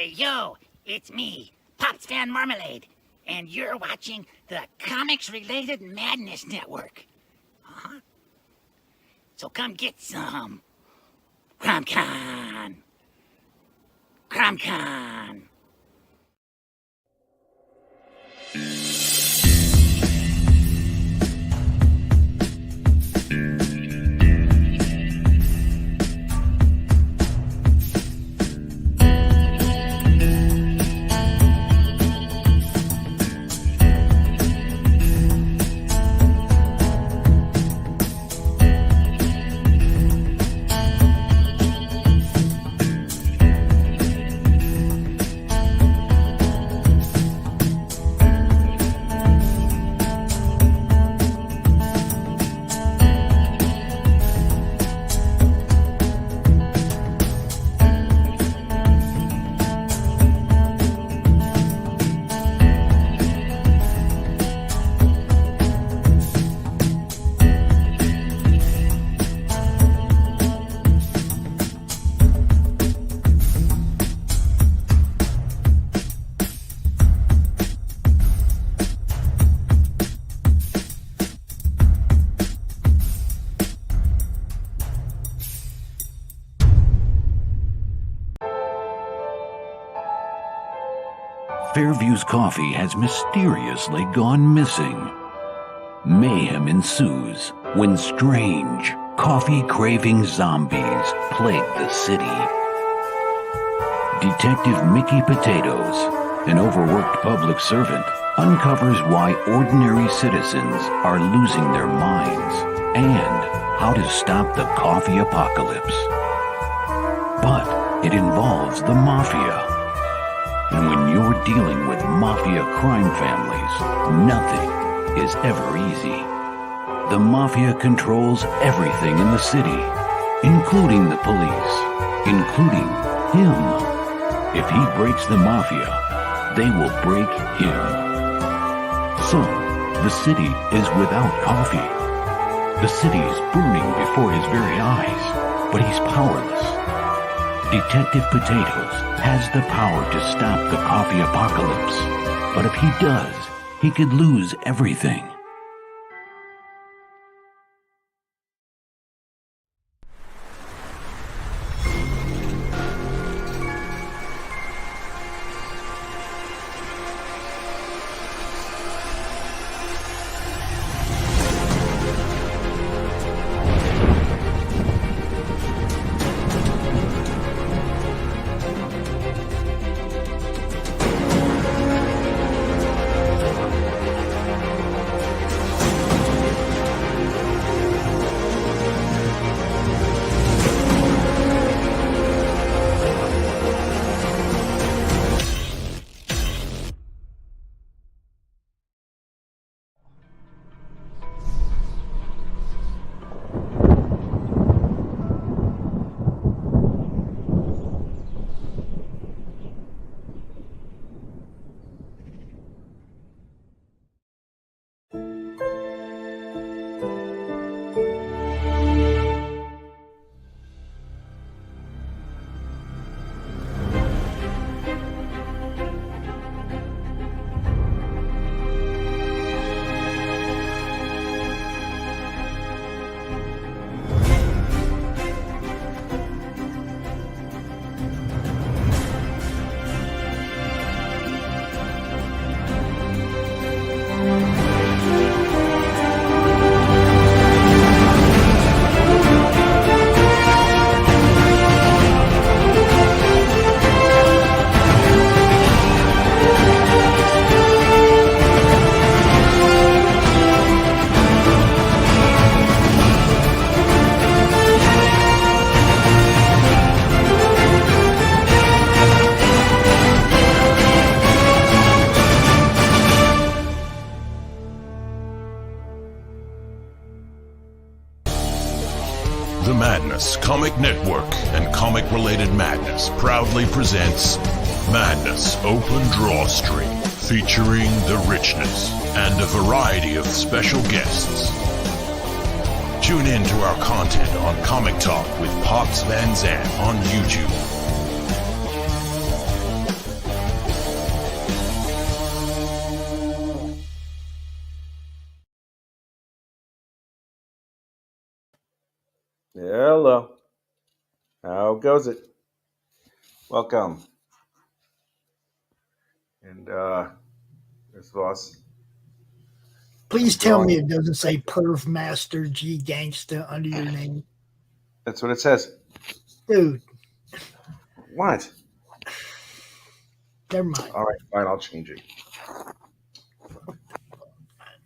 Hey, yo, it's me, Pops Van Marmalade, and you're watching the Comics-Related Madness Network. So come get some. CromCon. CromCon. Fairview's coffee has mysteriously gone missing. Mayhem ensues when strange, coffee-craving zombies plague the city. Detective Mickey Potatoes, an overworked public servant, uncovers why ordinary citizens are losing their minds and how to stop the coffee apocalypse. But it involves the mafia. And when you're dealing with mafia crime families, nothing is ever easy. The mafia controls everything in the city, including the police, including him. If he breaks the mafia, they will break him. So, the city is without coffee. The city is burning before his very eyes, but he's powerless. Detective Potatoes has the power to stop the coffee apocalypse, but if he does, he could lose everything. The Madness Comic Network and Comic-Related Madness proudly presents Madness Open DrawStream, featuring the Richness and a variety of special guests. Tune in to our content on Comic Talk with Pops Van Zant on YouTube. Hello. How goes it? Welcome. And there's Voss. Please tell me it doesn't say Perv Master G Gangsta under your name. That's what it says. Dude. What? Never mind. All right, fine, I'll change it.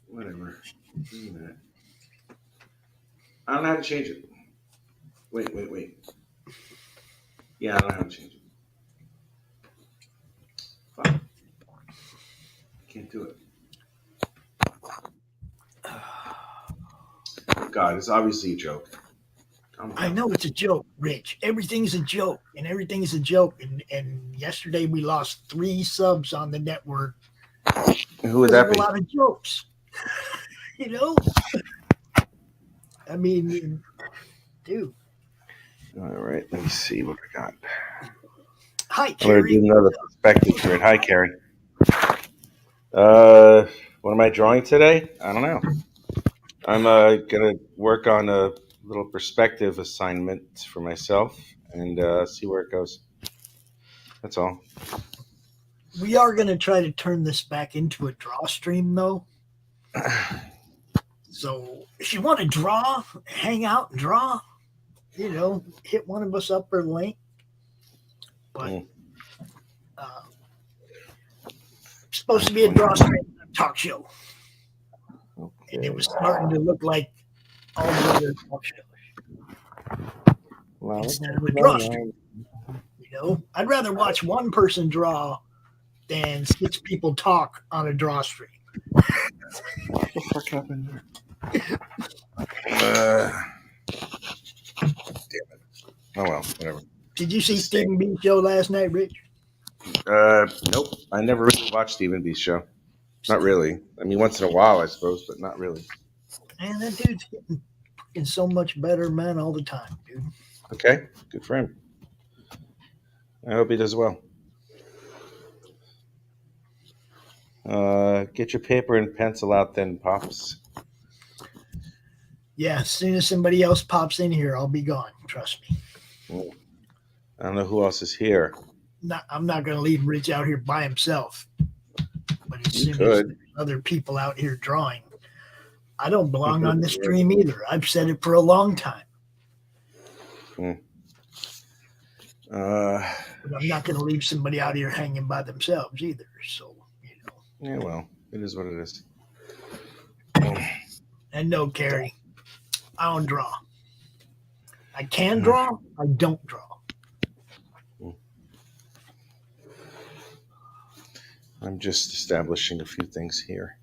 Whatever. Wait a minute. I don't know how to change it. Wait. Yeah, I don't know how to change it. Fine. Can't do it. God, it's obviously a joke. I know it's a joke, Rich. Everything's a joke, and everything's a joke. And yesterday we lost 3 subs on the network. Who would that be? A lot of jokes. You know? I mean, dude. All right, let me see what I got. Hi, I'm going to Carrie. do another perspective grid. Hi, Carrie. What am I drawing today? I don't know. I'm going to work on a little perspective assignment for myself and see where it goes. That's all. We are going to try to turn this back into a DrawStream, though. So if you want to draw, hang out and draw, you know, hit one of us up or link. But it's supposed to be a DrawStream talk show. Okay. And it was starting to look like all the other talk shows. Well, instead of a DrawStream. You know, I'd rather watch one person draw than 6 people talk on a DrawStream. What the fuck happened there? Damn it. Oh well, whatever. Did you see Stephen B's show last night, Rich? Nope. I never really watched Stephen B's show. Not really. I mean, once in a while, I suppose, but not really. Man, that dude's getting so much better, man, all the time, dude. Okay, good for him. I hope he does well. Get your paper and pencil out then, Pops. Yeah, as soon as somebody else pops in here, I'll be gone. Trust me. Well, I don't know who else is here. I'm not going to leave Rich out here by himself. But as soon as there's other people out here drawing, I don't belong on this stream either. I've said it for a long time. But I'm not going to leave somebody out here hanging by themselves either. So, you know. Yeah, well, it is what it is. And no, Carrie, I don't draw. I can draw. I don't draw. I'm just establishing a few things here.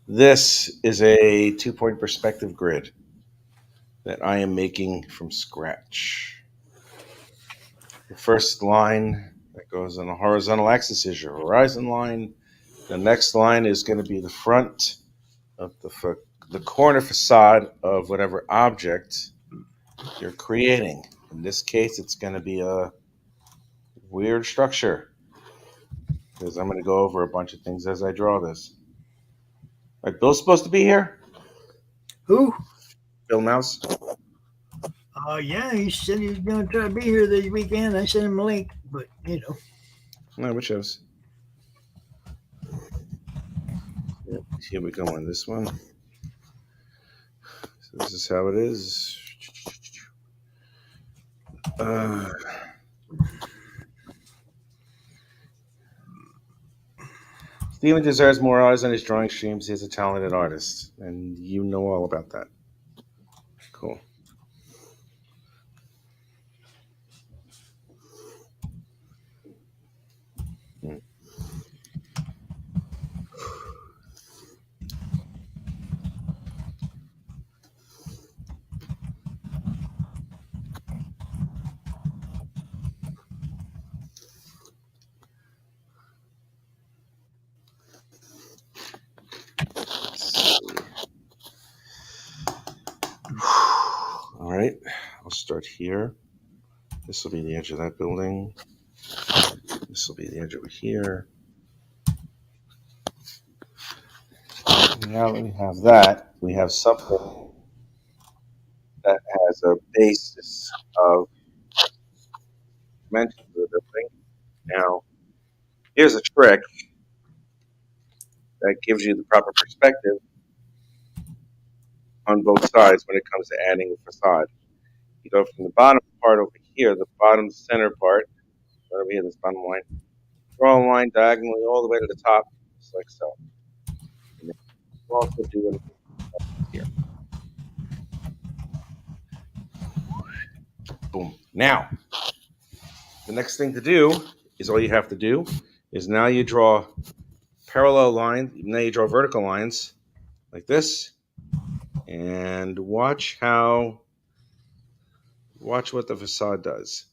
This is a 2-point perspective grid that I am making from scratch. The first line that goes on the horizontal axis is your horizon line. The next line is going to be the front of the corner facade of whatever object you're creating. In this case, it's going to be a weird structure, because I'm going to go over a bunch of things as I draw this. All right, Bill's supposed to be here? Who? Bill Mouse. Yeah, he said he was going to try to be here this weekend. I sent him a link, but, you know. No, which shows. Yep, here we go on this one. So this is how it is. Steven deserves more eyes on his drawing streams. He's a talented artist, and you know all about that. Cool. All right, I'll start here. This will be the edge of that building. This will be the edge over here. Now that we have that, we have something that as a basis of dimensions of the thing. Now, here's a trick that gives you the proper perspective on both sides when it comes to adding a facade. You go from the bottom part over here, the bottom center part, right over here, this bottom line, draw a line diagonally all the way to the top, just like so. And then you also do it here. Boom. Now, the next thing to do is all you have to do is now you draw parallel lines, now you draw vertical lines like this, and watch what the facade does.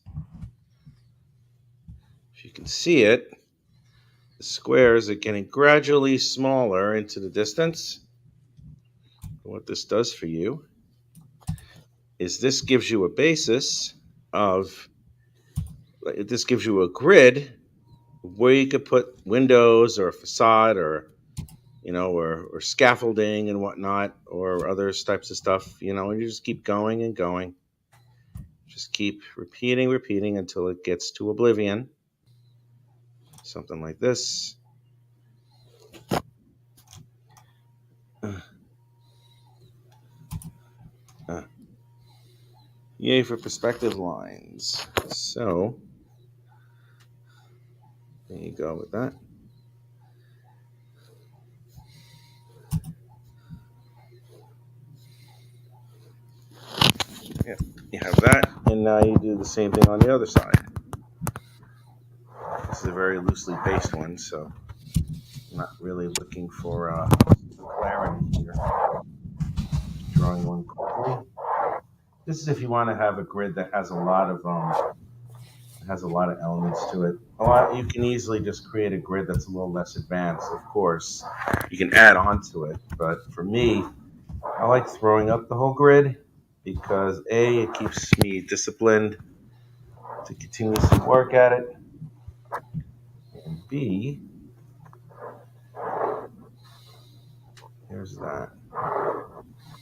If you can see it, the squares are getting gradually smaller into the distance. What this does for you is this gives you a basis of, this gives you a grid where you could put windows or a facade or, or scaffolding and whatnot, or other types of stuff, and you just keep going and going. Just keep repeating until it gets to oblivion. Something like this. Yay for perspective lines. So, there you go with that. Yeah, you have that, and now you do the same thing on the other side. This is a very loosely based one, so I'm not really looking for clarity here. Drawing one quickly. This is if you want to have a grid that has a lot of elements to it. You can easily just create a grid that's a little less advanced. Of course, you can add on to it, but for me, I like throwing up the whole grid because A, it keeps me disciplined to continuously work at it, and B, here's that.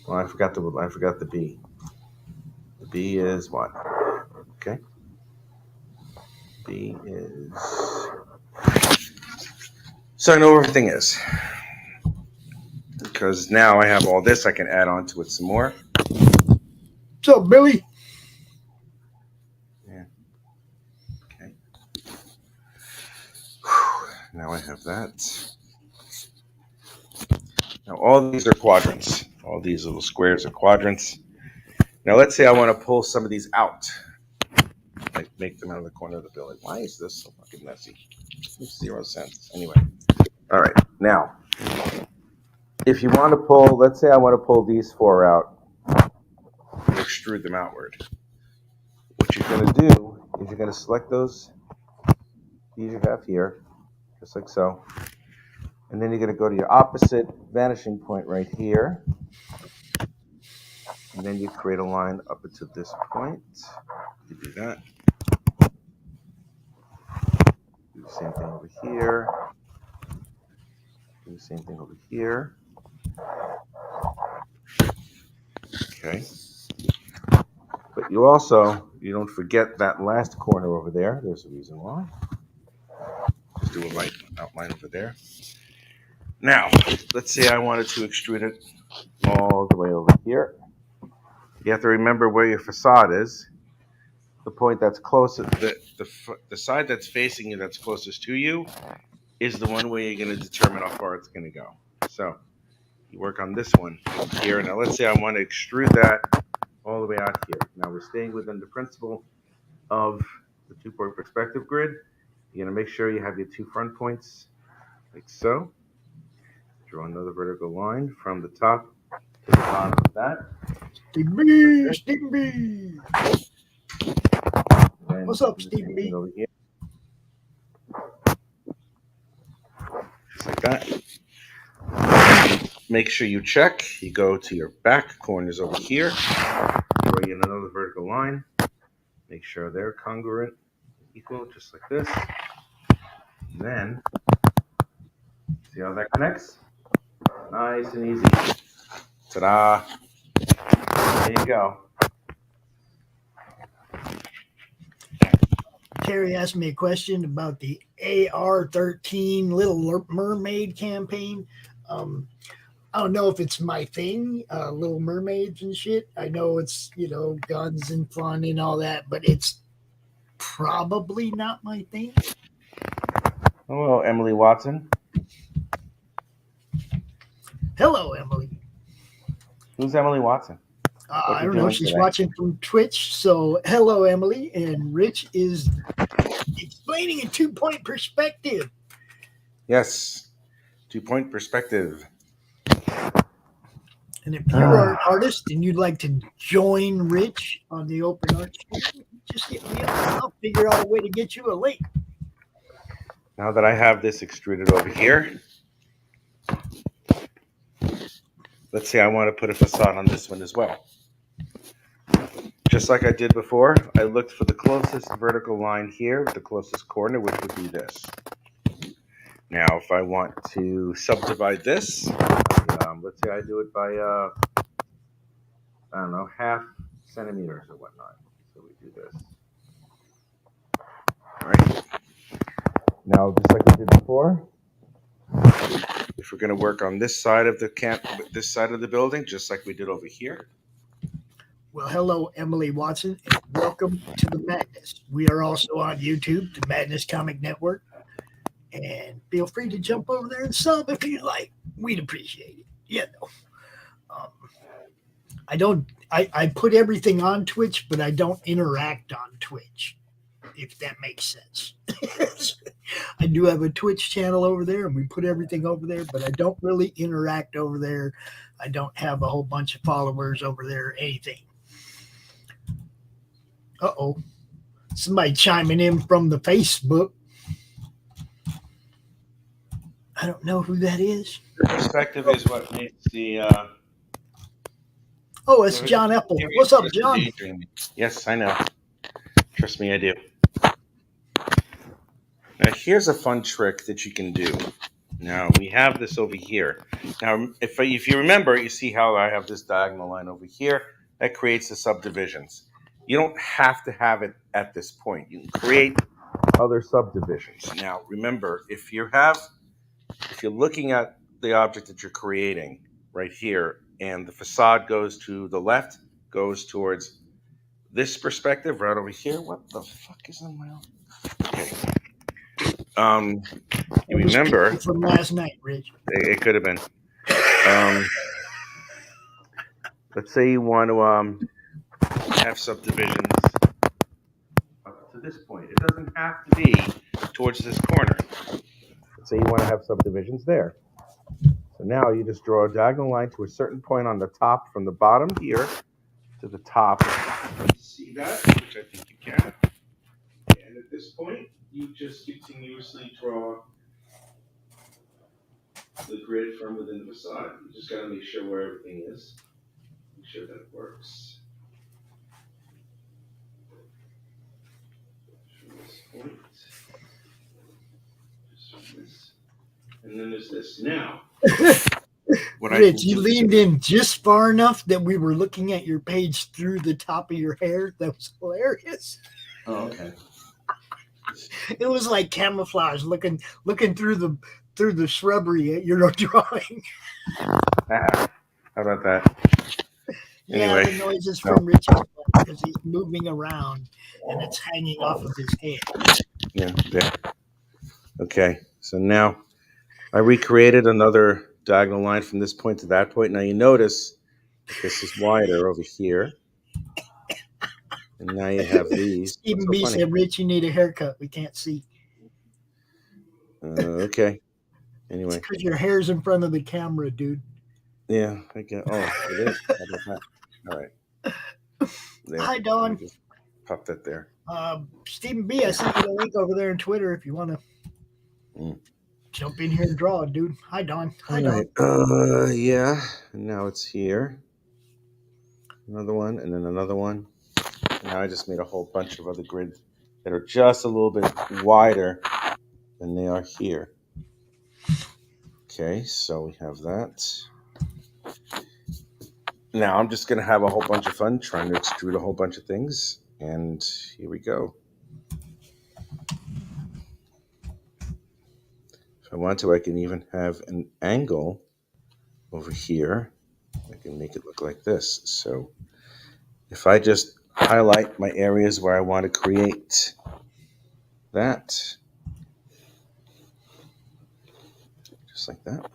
Well, I forgot the B. The B is what? Okay. B is. So I know where everything is. Because now I have all this, I can add on to it some more. What's up, Billy? Yeah. Okay. Now I have that. Now all these are quadrants. All these little squares are quadrants. Now let's say I want to pull some of these out. Like make them out of the corner of the building. Why is this so fucking messy? Makes 0 sense. Anyway. All right. Now, if you want to pull, let's say I want to pull these 4 out and extrude them outward. What you're going to do is you're going to select these you have here, just like so. And then you're going to go to your opposite vanishing point right here. And then you create a line up to this point. You do that. Do the same thing over here. Do the same thing over here. Okay. But you don't forget that last corner over there. There's a reason why. Just do a light outline over there. Now, let's say I wanted to extrude it all the way over here. You have to remember where your facade is. The point that's closest, the side that's facing you, that's closest to you, is the one where you're going to determine how far it's going to go. So you work on this one here. Now let's say I want to extrude that all the way out here. Now we're staying within the principle of the 2-point perspective grid. You're going to make sure you have your 2 front points, like so. Draw another vertical line from the top to the bottom of that. Steve B. What's up, Steve B? Over here. Just like that. Make sure you check. You go to your back corners over here. Draw in another vertical line. Make sure they're congruent, equal, just like this. And then, see how that connects? Nice and easy. Ta-da! There you go. Terry asked me a question about the AR-13 Little Mermaid campaign. I don't know if it's my thing, Little Mermaids and shit. I know it's, guns and fun and all that, but it's probably not my thing. Hello, Emily Watson. Hello, Emily. Who's Emily Watson? I don't know. She's watching from Twitch. So, hello, Emily. And Rich is explaining a 2-point perspective. Yes, 2-point perspective. And if you are an artist and you'd like to join Rich on the Open Art Studio, just hit me up and I'll figure out a way to get you a link. Now that I have this extruded over here, let's say I want to put a facade on this one as well. Just like I did before, I looked for the closest vertical line here, the closest corner, which would be this. Now, if I want to subdivide this, let's say I do it by, I don't know, 0.5 centimeters or whatnot. So we do this. All right. Now, just like we did before, if we're going to work on this side of the building, just like we did over here. Well, hello, Emily Watson, and welcome to the Madness. We are also on YouTube, the Madness Comic Network, and feel free to jump over there and sub if you'd like. We'd appreciate it. I put everything on Twitch, but I don't interact on Twitch, if that makes sense. I do have a Twitch channel over there, and we put everything over there, but I don't really interact over there. I don't have a whole bunch of followers over there or anything. Uh-oh. Somebody chiming in from the Facebook. I don't know who that is. Perspective is what makes the... Oh, it's John Apple. What's up, John? Yes, I know. Trust me, I do. Now, here's a fun trick that you can do. Now, we have this over here. Now, if you remember, you see how I have this diagonal line over here? That creates the subdivisions. You don't have to have it at this point. You can create other subdivisions. Now, remember, if you're looking at the object that you're creating right here, and the facade goes to the left, goes towards this perspective right over here. What the fuck is on my own? Okay. You remember from last night, Rich? It could have been. Let's say you want to have subdivisions up to this point. It doesn't have to be towards this corner. Let's say you want to have subdivisions there. So now you just draw a diagonal line to a certain point on the top, from the bottom here to the top. See that? Which I think you can. And at this point, you just continuously draw the grid from within the facade. You just got to make sure where everything is. Make sure that it works. From this point. Just from this. And then there's this. Now, Rich, you leaned in just far enough that we were looking at your page through the top of your hair. That was hilarious. Oh, okay. It was like camouflage, looking through the shrubbery at your drawing. How about that? Yeah, Anyway, the noise is from Rich's because he's moving around and it's hanging off of his head. Yeah. Okay. So now I recreated another diagonal line from this point to that point. Now you notice this is wider over here. And now you have these. Stephen B said, Rich, you need a haircut. We can't see. Okay. Anyway. It's because your hair's in front of the camera, dude. Yeah, I get. Oh, it is. How about that? All right. There. Hi, Dawn. Just pop that there. Stephen B, I sent you the link over there on Twitter if you want to jump in here and draw, dude. Hi, Dawn. Hi, Dawn. Right. Yeah. And now it's here. Another one, and then another one. And now I just made a whole bunch of other grids that are just a little bit wider than they are here. Okay, so we have that. Now I'm just going to have a whole bunch of fun trying to extrude a whole bunch of things. And here we go. I want to, I can even have an angle over here. I can make it look like this. So if I just highlight my areas where I want to create that, just like that.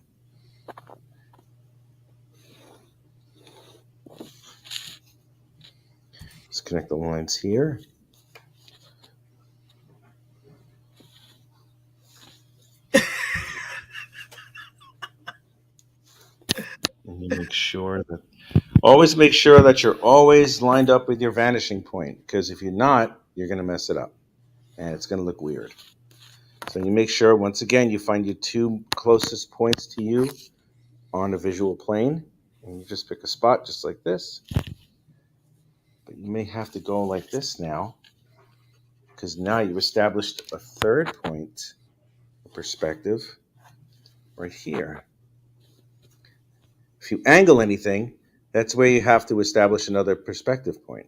Let's connect the lines here. And you make sure that, always make sure that you're always lined up with your vanishing point, because if you're not, you're going to mess it up and it's going to look weird. So you make sure, once again, you find your two closest points to you on a visual plane, and you just pick a spot just like this. But you may have to go like this now, because now you've established a third point of perspective right here. If you angle anything, that's where you have to establish another perspective point.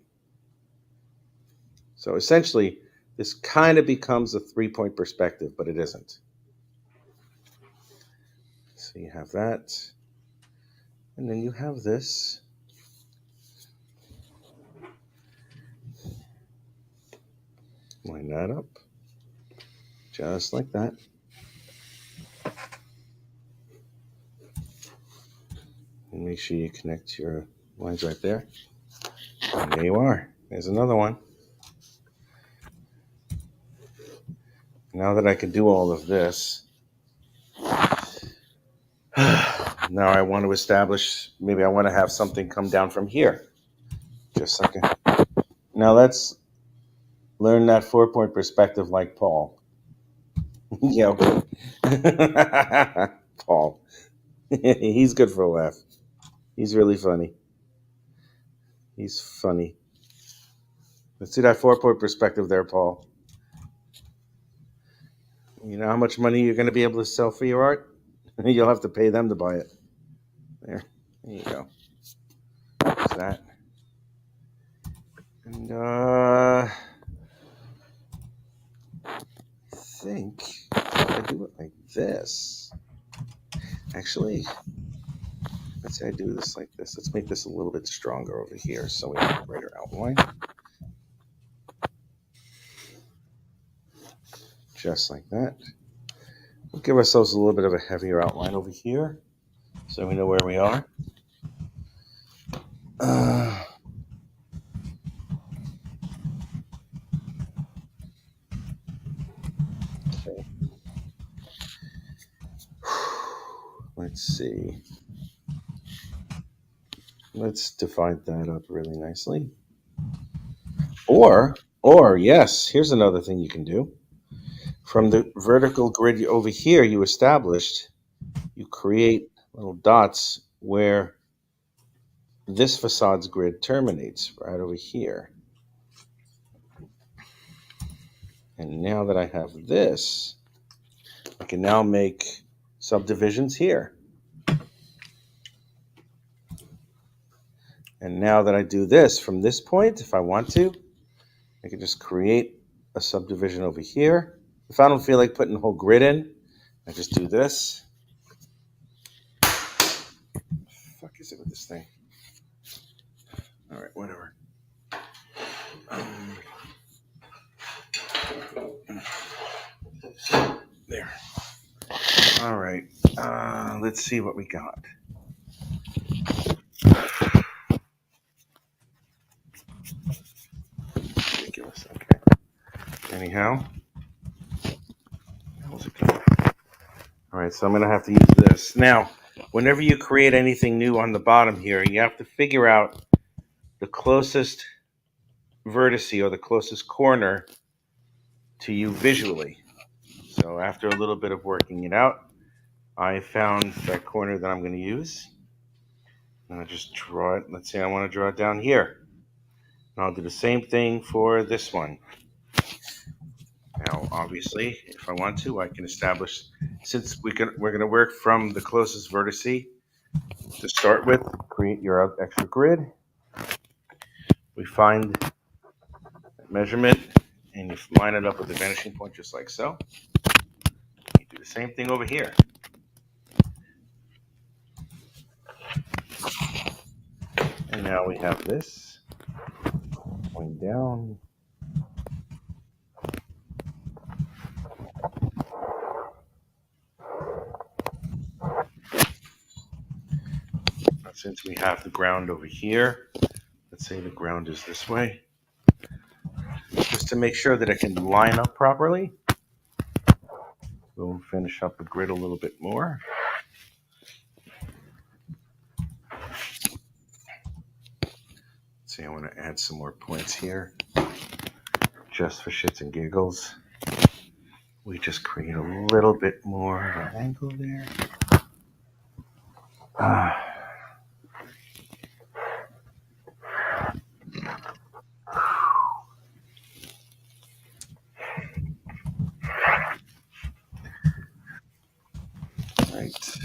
So essentially, this kind of becomes a 3-point perspective, but it isn't. So you have that. And then you have this. Line that up. Just like that. And make sure you connect your lines right there. And there you are. There's another one. Now that I can do all of this, now I want to establish, maybe I want to have something come down from here. Just a second. Now let's learn that 4-point perspective like Paul. Yeah. Paul. He's good for a laugh. He's really funny. He's funny. Let's see that 4-point perspective there, Paul. You know how much money you're going to be able to sell for your art? You'll have to pay them to buy it. There you go. There's that. And I think I do it like this. Actually, let's say I do this like this. Let's make this a little bit stronger over here so we have a brighter outline. Just like that. We'll give ourselves a little bit of a heavier outline over here so we know where we are. Okay. Let's see. Let's divide that up really nicely. Or yes, here's another thing you can do. From the vertical grid over here you established, you create little dots where this facade's grid terminates, right over here. And now that I have this, I can now make subdivisions here. And now that I do this from this point, if I want to, I can just create a subdivision over here. If I don't feel like putting the whole grid in, I just do this. The fuck is it with this thing? All right, whatever. There. All right. Let's see what we got. Ridiculous. Okay. Anyhow. All right, so I'm going to have to use this. Now, whenever you create anything new on the bottom here, you have to figure out the closest vertice or the closest corner to you visually. So after a little bit of working it out, I found that corner that I'm going to use. And I'll just draw it. Let's say I want to draw it down here. And I'll do the same thing for this one. Now, obviously, if I want to, I can establish, since we're going to work from the closest vertice to start with, create your extra grid. We find measurement, and you line it up with the vanishing point just like so. You do the Same thing over here. And now we have this going down. Since we have the ground over here, let's say the ground is this way, just to make sure that it can line up properly, we'll finish up the grid a little bit more. Let's see, I want to add some more points here, just for shits and giggles. We just create a little bit more of an angle there. Right.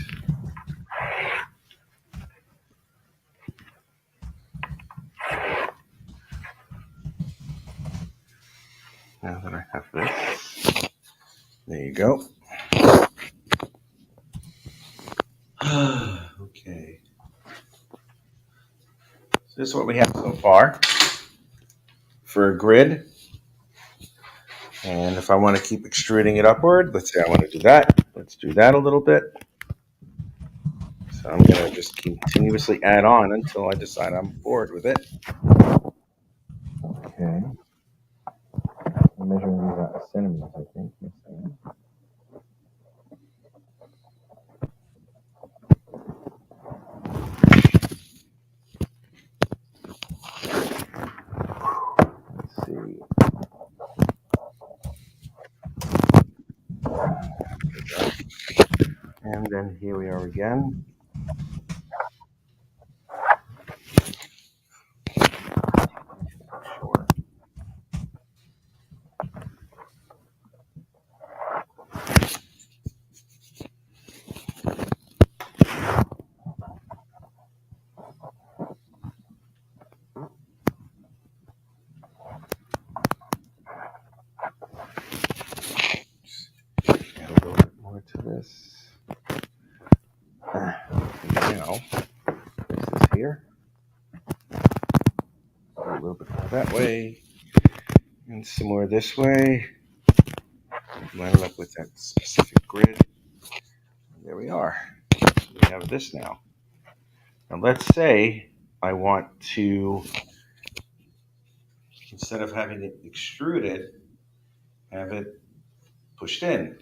Now that I have this, there you go. Okay. So this is what we have so far for a grid. And if I want to keep extruding it upward, let's say I want to do that. Let's do that a little bit. So I'm going to just continuously add on until I decide I'm bored with it. Okay. I'm measuring these out in centimeters, I think. Yes, I am. Let's see. And then here we are again. Sure. Add a little bit more to this. Now, this is here. A little bit more that way. And some more this way. Line it up with that specific grid. And there we are. We have this now. Now let's say I want to, instead of having it extruded, have it pushed in.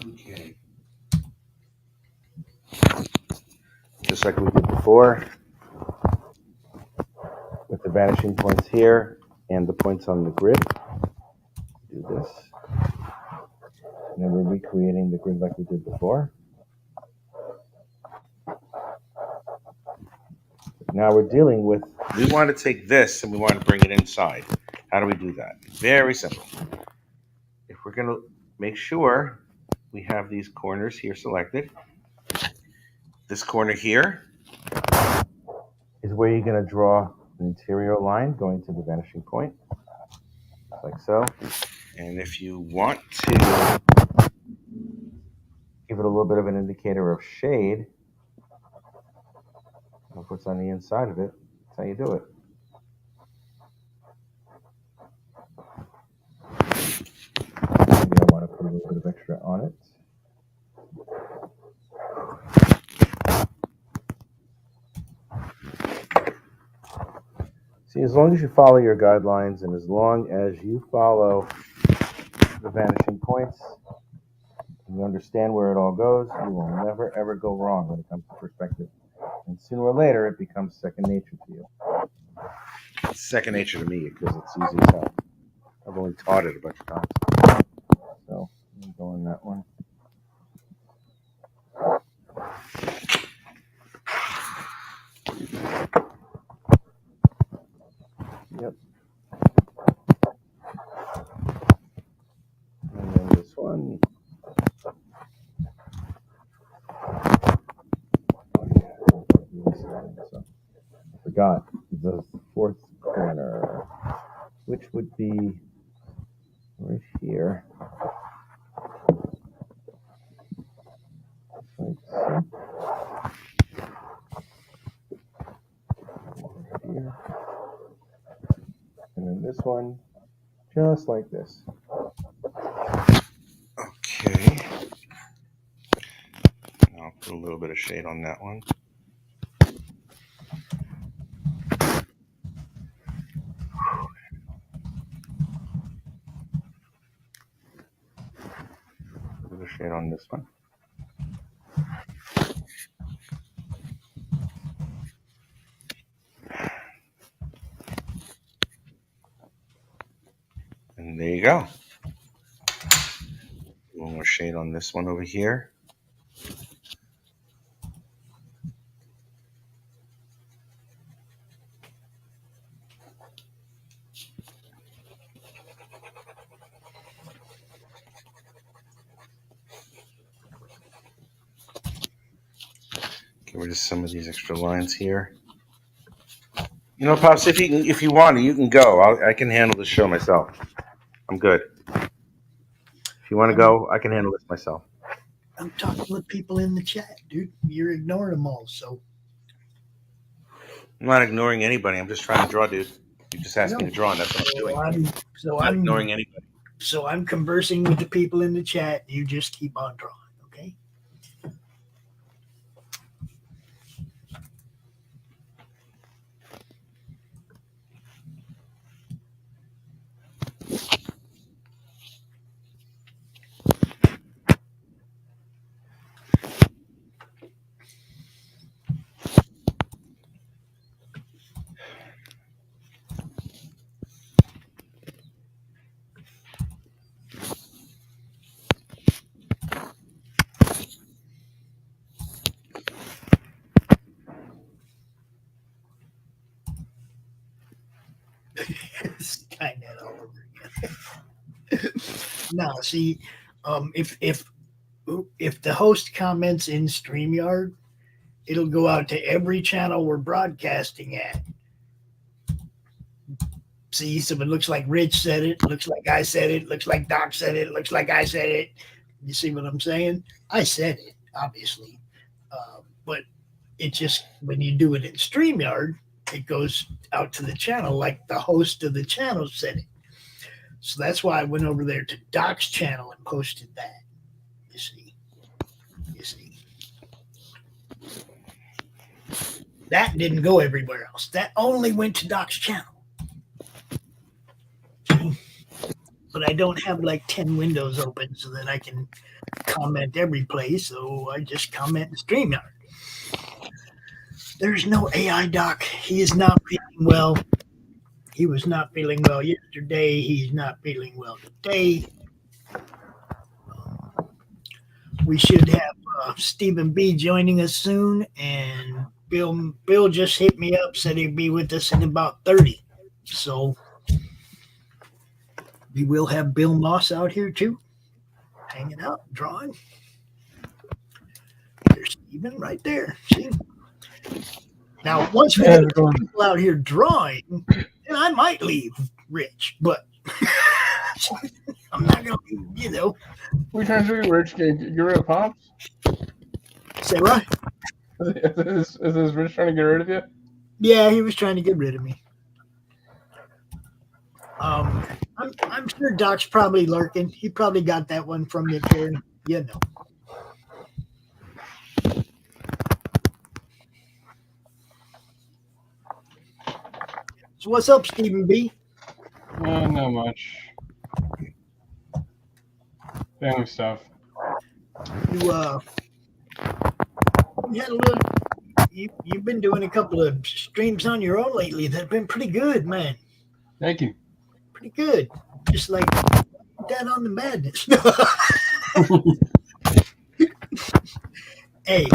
Okay. Just like we did before, with the vanishing points here and the points on the grid. Do this. And then we're recreating the grid like we did before. Now we're dealing with, we want to take this and we want to bring it inside. How do we do that? Very simple. If we're going to make sure we have these corners here selected, this corner here is where you're going to draw an interior line going to the vanishing point, like so. And if you want to give it a little bit of an indicator of shade of what's on the inside of it, that's how you do it. Maybe I want to put a little bit of extra on it. See, as long as you follow your guidelines and as long as you follow the vanishing points and you understand where it all goes, you will never ever go wrong when it comes to perspective. And sooner or later, it becomes second nature to you. It's second nature to me because it's easy as hell. I've only taught it a bunch of times. So, I'm going that one. Yep. And then this one. I forgot the fourth corner. Which would be right here. Like so. Here. And then this one, just like this. Okay. I'll put a little bit of shade on that one. A little shade on this one. And there you go. One more shade on this one over here. Get rid of some of these extra lines here. You know, Pops, if you want to, you can go. I can handle this show myself. I'm good. If you want to go, I can handle this myself. I'm talking with people in the chat, dude. You're ignoring them all, so. I'm not ignoring anybody. I'm just trying to draw, dude. You just asked me to draw, and that's what I'm doing. I'm not ignoring anybody. So I'm conversing with the people in the chat. You just keep on drawing, okay? It's kind of all over again. Now, see, if the host comments in StreamYard, it'll go out to every channel we're broadcasting at. See, so it looks like Rich said it, looks like I said it, looks like Doc said it, looks like I said it. You see what I'm saying? I said it, obviously. But it just, when you do it in StreamYard, it goes out to the channel like the host of the channel said it. So that's why I went over there to Doc's channel and posted that. You see. That didn't go everywhere else. That only went to Doc's channel. But I don't have like 10 windows open so that I can comment every place. So I just comment in StreamYard. There's no AI Doc. He is not feeling well. He was not feeling well yesterday. He's not feeling well today. We should have Stephen B joining us soon. And Bill just hit me up, said he'd be with us in about 30. So we will have Bill Moss out here too, hanging out, drawing. There's Stephen right there. See? Now, once we get people out here drawing, then I might leave Rich, but I'm not going to, you know. We're trying to do Rich. Get rid of Pops? Say what? Is this Rich trying to get rid of you? Yeah, he was trying to get rid of me. I'm sure Doc's probably lurking. He probably got that one from you, Karen. You know. So what's up, Stephen B? Not much. Family stuff. You had a little. You've been doing a couple of streams on your own lately. That've been pretty good, man. Thank you. Pretty good. Just like that on the madness. Hey,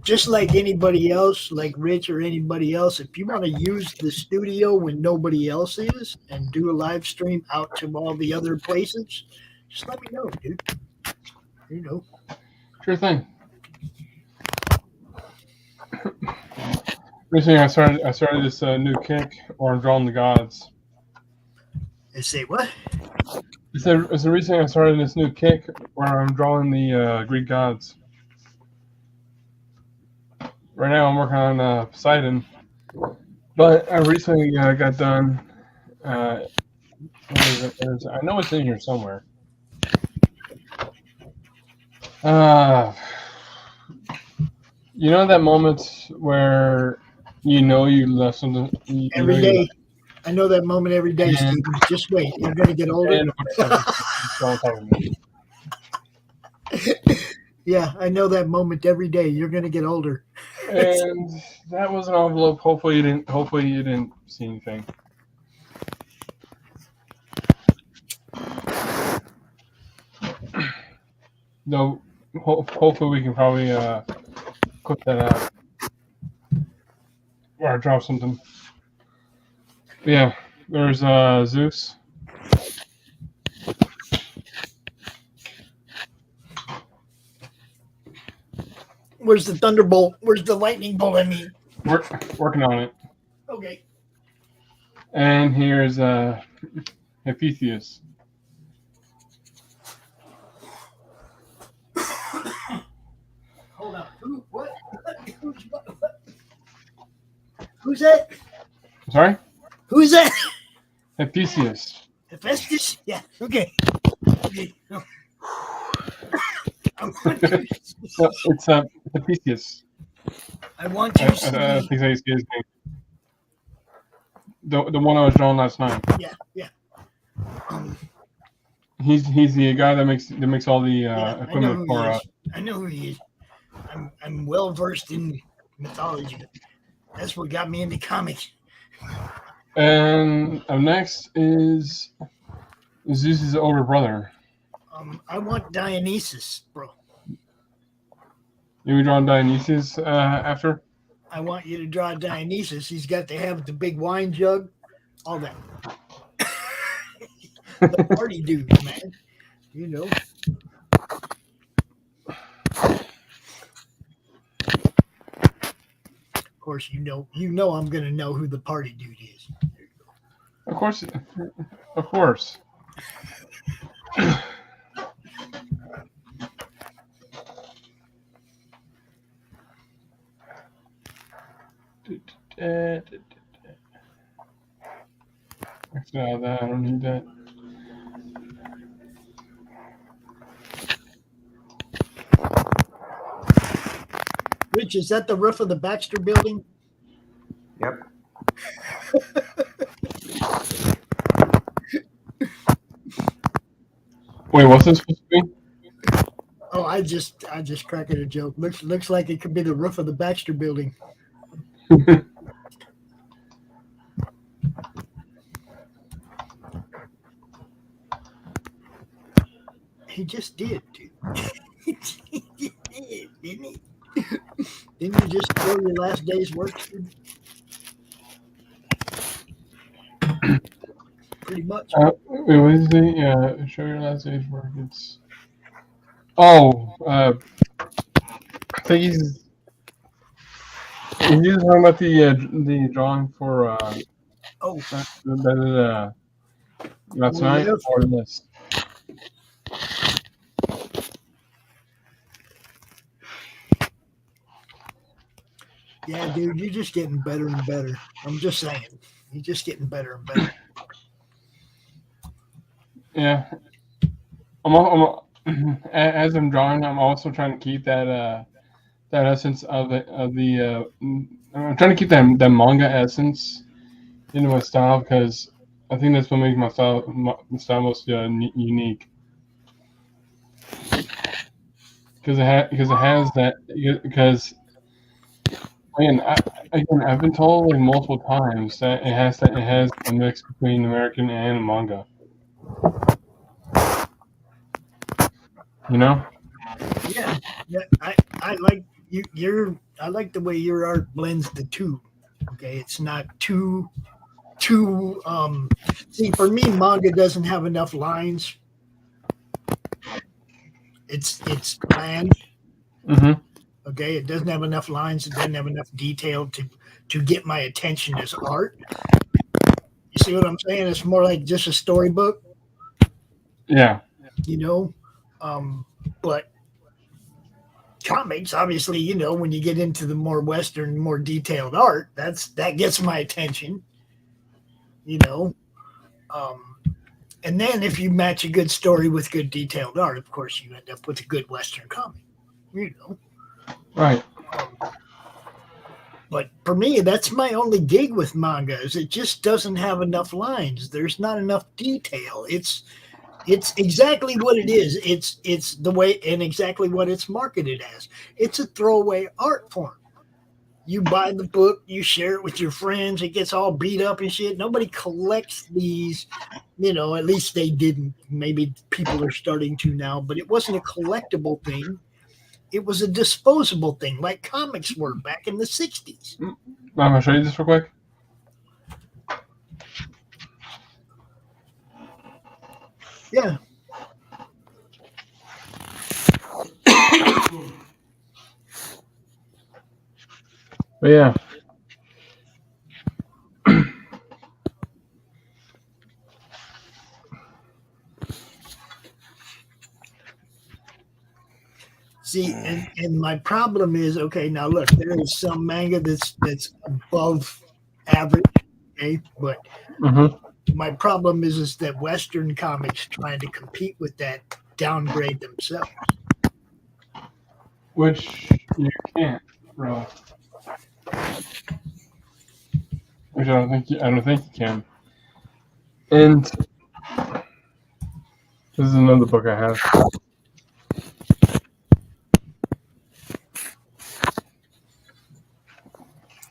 just like anybody else, like Rich or anybody else, if you want to use the studio when nobody else is and do a live stream out to all the other places, just let me know, dude. You know. Sure thing. Recently, I started this new kick, or I'm drawing the gods. They say what? It's the reason I started this new kick where I'm drawing the Greek gods. Right now I'm working on Poseidon, but I recently got done. Where is it? I know it's in here somewhere. You know that moment where you know you left something Every day. I know that moment every day, Steve. Just wait. You're going to get older. Yeah, I know that moment every day. You're going to get older. And that was an envelope. Hopefully you didn't see anything. No, hopefully we can probably clip that out or draw something. But yeah, there's Zeus. Where's the thunderbolt? Where's the lightning bolt? I mean, Working on it. Okay. And here's Hephaestus. Hold on. What? Who's that? Sorry? Who's that? Hephaestus. Hephaestus? Yeah. Okay. Okay. No. It's Hephaestus. I want you to see. I think that's his name. The one I was drawing last night. Yeah. He's the guy that makes all the equipment for. I know who he is. I'm well versed in mythology. That's what got me into comics. And up next is Zeus's older brother. I want Dionysus, bro. You be drawing Dionysus after? I want you to draw Dionysus. He's got to have the big wine jug, all that. The party dude, man. You know. Of course, you know I'm gonna know who the party dude is. There you go. Of course. Actually, I don't need that. Rich, is that the roof of the Baxter building? Yep. Wait, what's this supposed to be? Oh, I just cracked a joke. Looks like it could be the roof of the Baxter building. He just did, dude. He did, didn't he? Didn't you just throw your last day's work, dude? Pretty much. Wait, what is it? Yeah, show your last day's work. It's. Oh, I think he's talking about the drawing for last night or this. Yeah, dude, you're just getting better and better. I'm just saying, you're just getting better and better. Yeah, as I'm drawing, I'm also trying to keep that essence of the. I'm trying to keep that manga essence into my style because I think that's what makes my style most unique. Because it has that. Because man, I've been told like multiple times that it has a mix between American and manga. You know? Yeah. I like you. I like the way your art blends the two. Okay, it's not too. See, for me, manga doesn't have enough lines. It's bland. Mm-hmm. Okay, it doesn't have enough lines. It doesn't have enough detail to get my attention as art. You see what I'm saying? It's more like just a storybook. Yeah. You know, but comics, obviously, you know, when you get into the more Western, more detailed art, that gets my attention. You know, and then if you match a good story with good detailed art, of course, you end up with a good Western comic. You know, Right. But for me, that's my only gig with manga. Is it just doesn't have enough lines. There's not enough detail. It's exactly what it is. It's the way and exactly what it's marketed as. It's a throwaway art form. You buy the book, you share it with your friends. It gets all beat up and shit. Nobody collects these. You know, at least they didn't. Maybe people are starting to now, but it wasn't a collectible thing. It was a disposable thing, like comics were back in the 60s. I'm going to show you this real quick. Yeah. But yeah. See, and my problem is, okay, now look, there is some manga that's above average, okay, but my problem is that Western comics trying to compete with that downgrade themselves. Which you can't, bro. Which I don't think you can. And this is another book I have.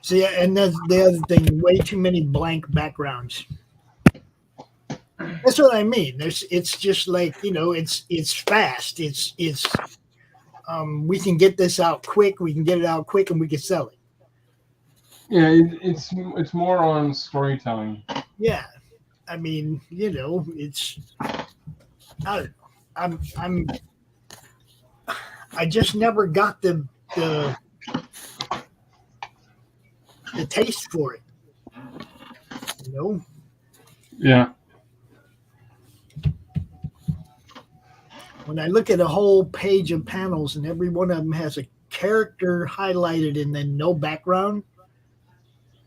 See, and that's the other thing, way too many blank backgrounds. That's what I mean. It's just like, you know, it's fast. It's we can get this out quick, we can get it out quick, and we can sell it. Yeah, it's more on storytelling. Yeah, I mean, you know, I just never got the taste for it. You know? Yeah. When I look at a whole page of panels and every one of them has a character highlighted and then no background,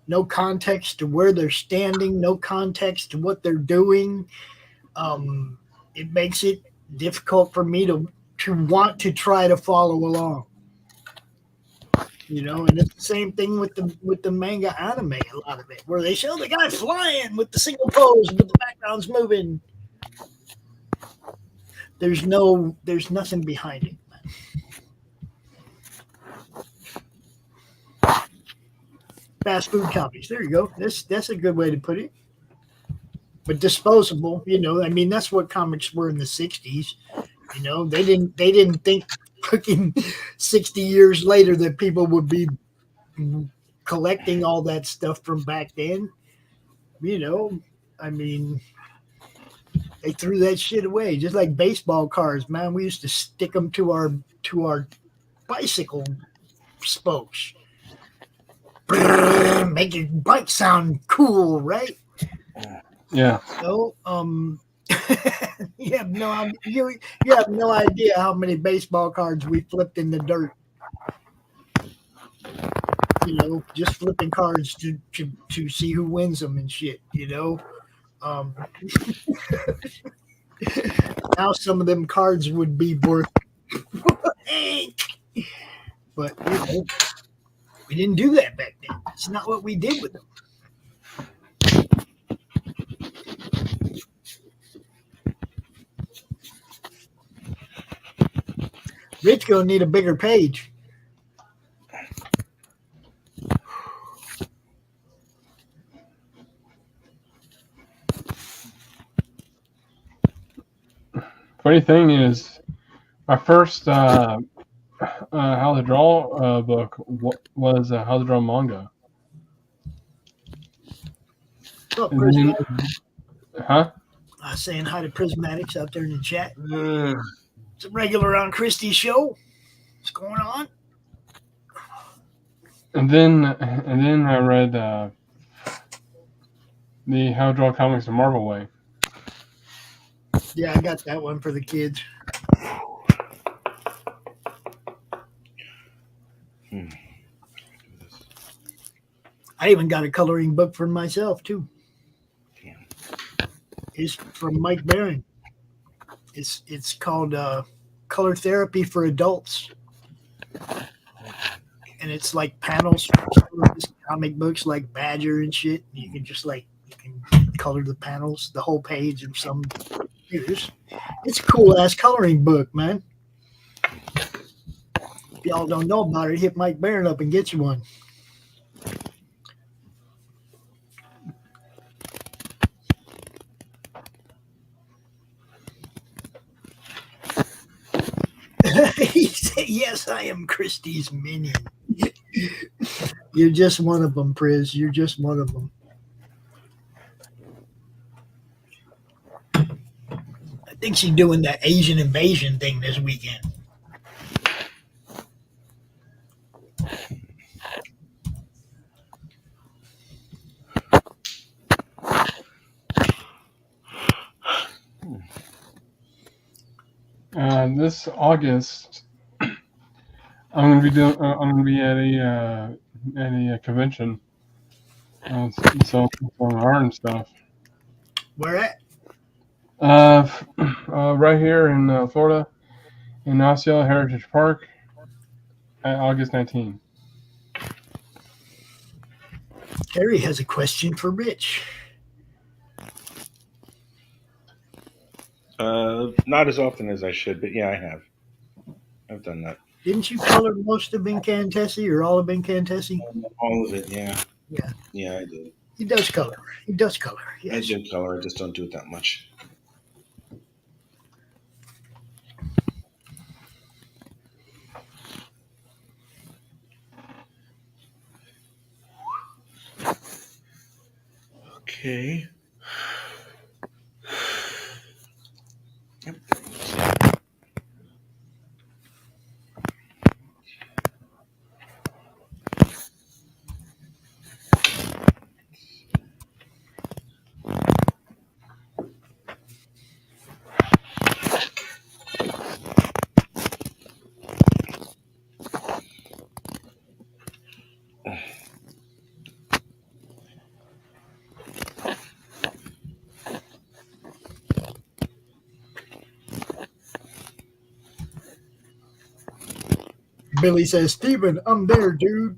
no context to where they're standing, no context to what they're doing, it makes it difficult for me to want to try to follow along. You know, and it's the same thing with the manga anime, a lot of it, where they show the guy flying with the single pose, but the background's moving. There's nothing behind it. Fast food copies. There you go. That's a good way to put it. But disposable, you know, I mean, that's what comics were in the 60s. You know, they didn't think fucking 60 years later that people would be collecting all that stuff from back then. You know, I mean, they threw that shit away, just like baseball cards, man. We used to stick them to our bicycle spokes. Make your bike sound cool, right? Yeah. So, you have no idea how many baseball cards we flipped in the dirt. You know, just flipping cards to see who wins them and shit. You know. Now some of them cards would be worth but you know, we didn't do that back then. That's not what we did with them. Rich gonna need a bigger page. Funny thing is, my first How to Draw book was How to Draw Manga. Oh, then, huh? I was saying hi to Prismatics out there in the chat. It's a regular on Christie's show. What's going on? And then I read the How to Draw Comics the Marvel Way. Yeah, I got that one for the kids. I even got a coloring book for myself too. Damn. It's from Mike Baron. It's called Color Therapy for Adults, and it's like panels from comic books like Badger and shit. You can just you can color the panels, the whole page, and some. It's a cool ass coloring book, man. If y'all don't know about it, hit Mike Baron up and get you one. He said, yes, I am Christie's minion. You're just one of them, Priz. You're just one of them. I think she's doing that Asian invasion thing this weekend. This August, I'm gonna be at a convention. So art and stuff. Where at? Right here in Florida, in Osceola Heritage Park, at August 19th. Harry has a question for Rich. Not as often as I should, but yeah, I have. I've done that. Didn't you color most of Incantessi or all of Incantessi? All of it, yeah. Yeah. Yeah, I did. He does color. He does color. Yes. I do color, I just don't do it that much. Okay. Yep. Billy says, Steven, I'm there, dude.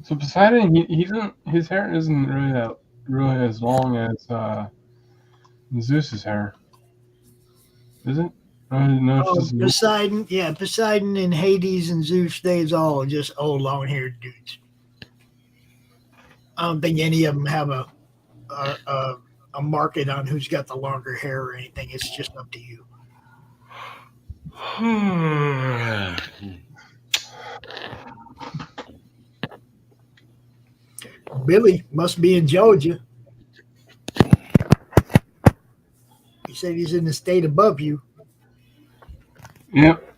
So Poseidon, he doesn't. His hair isn't really as long as Zeus's hair, is it? No, it's just Poseidon, yeah, Poseidon and Hades and Zeus, they's all just old long-haired dudes. I don't think any of them have a market on who's got the longer hair or anything. It's just up to you. Billy must be in Georgia. He said he's in the state above you. Yep.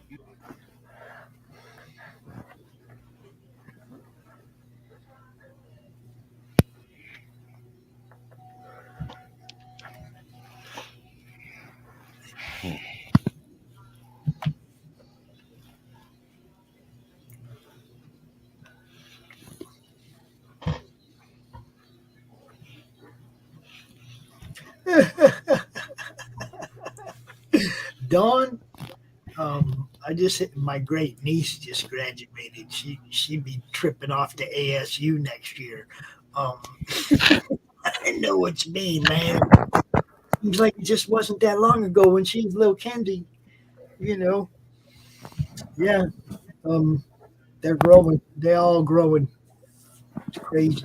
Dawn, my great niece just graduated. She'd be tripping off to ASU next year. I know what you mean, man. Seems like it just wasn't that long ago when she was little Kenzie, you know. Yeah. They're growing. They're all growing. It's crazy.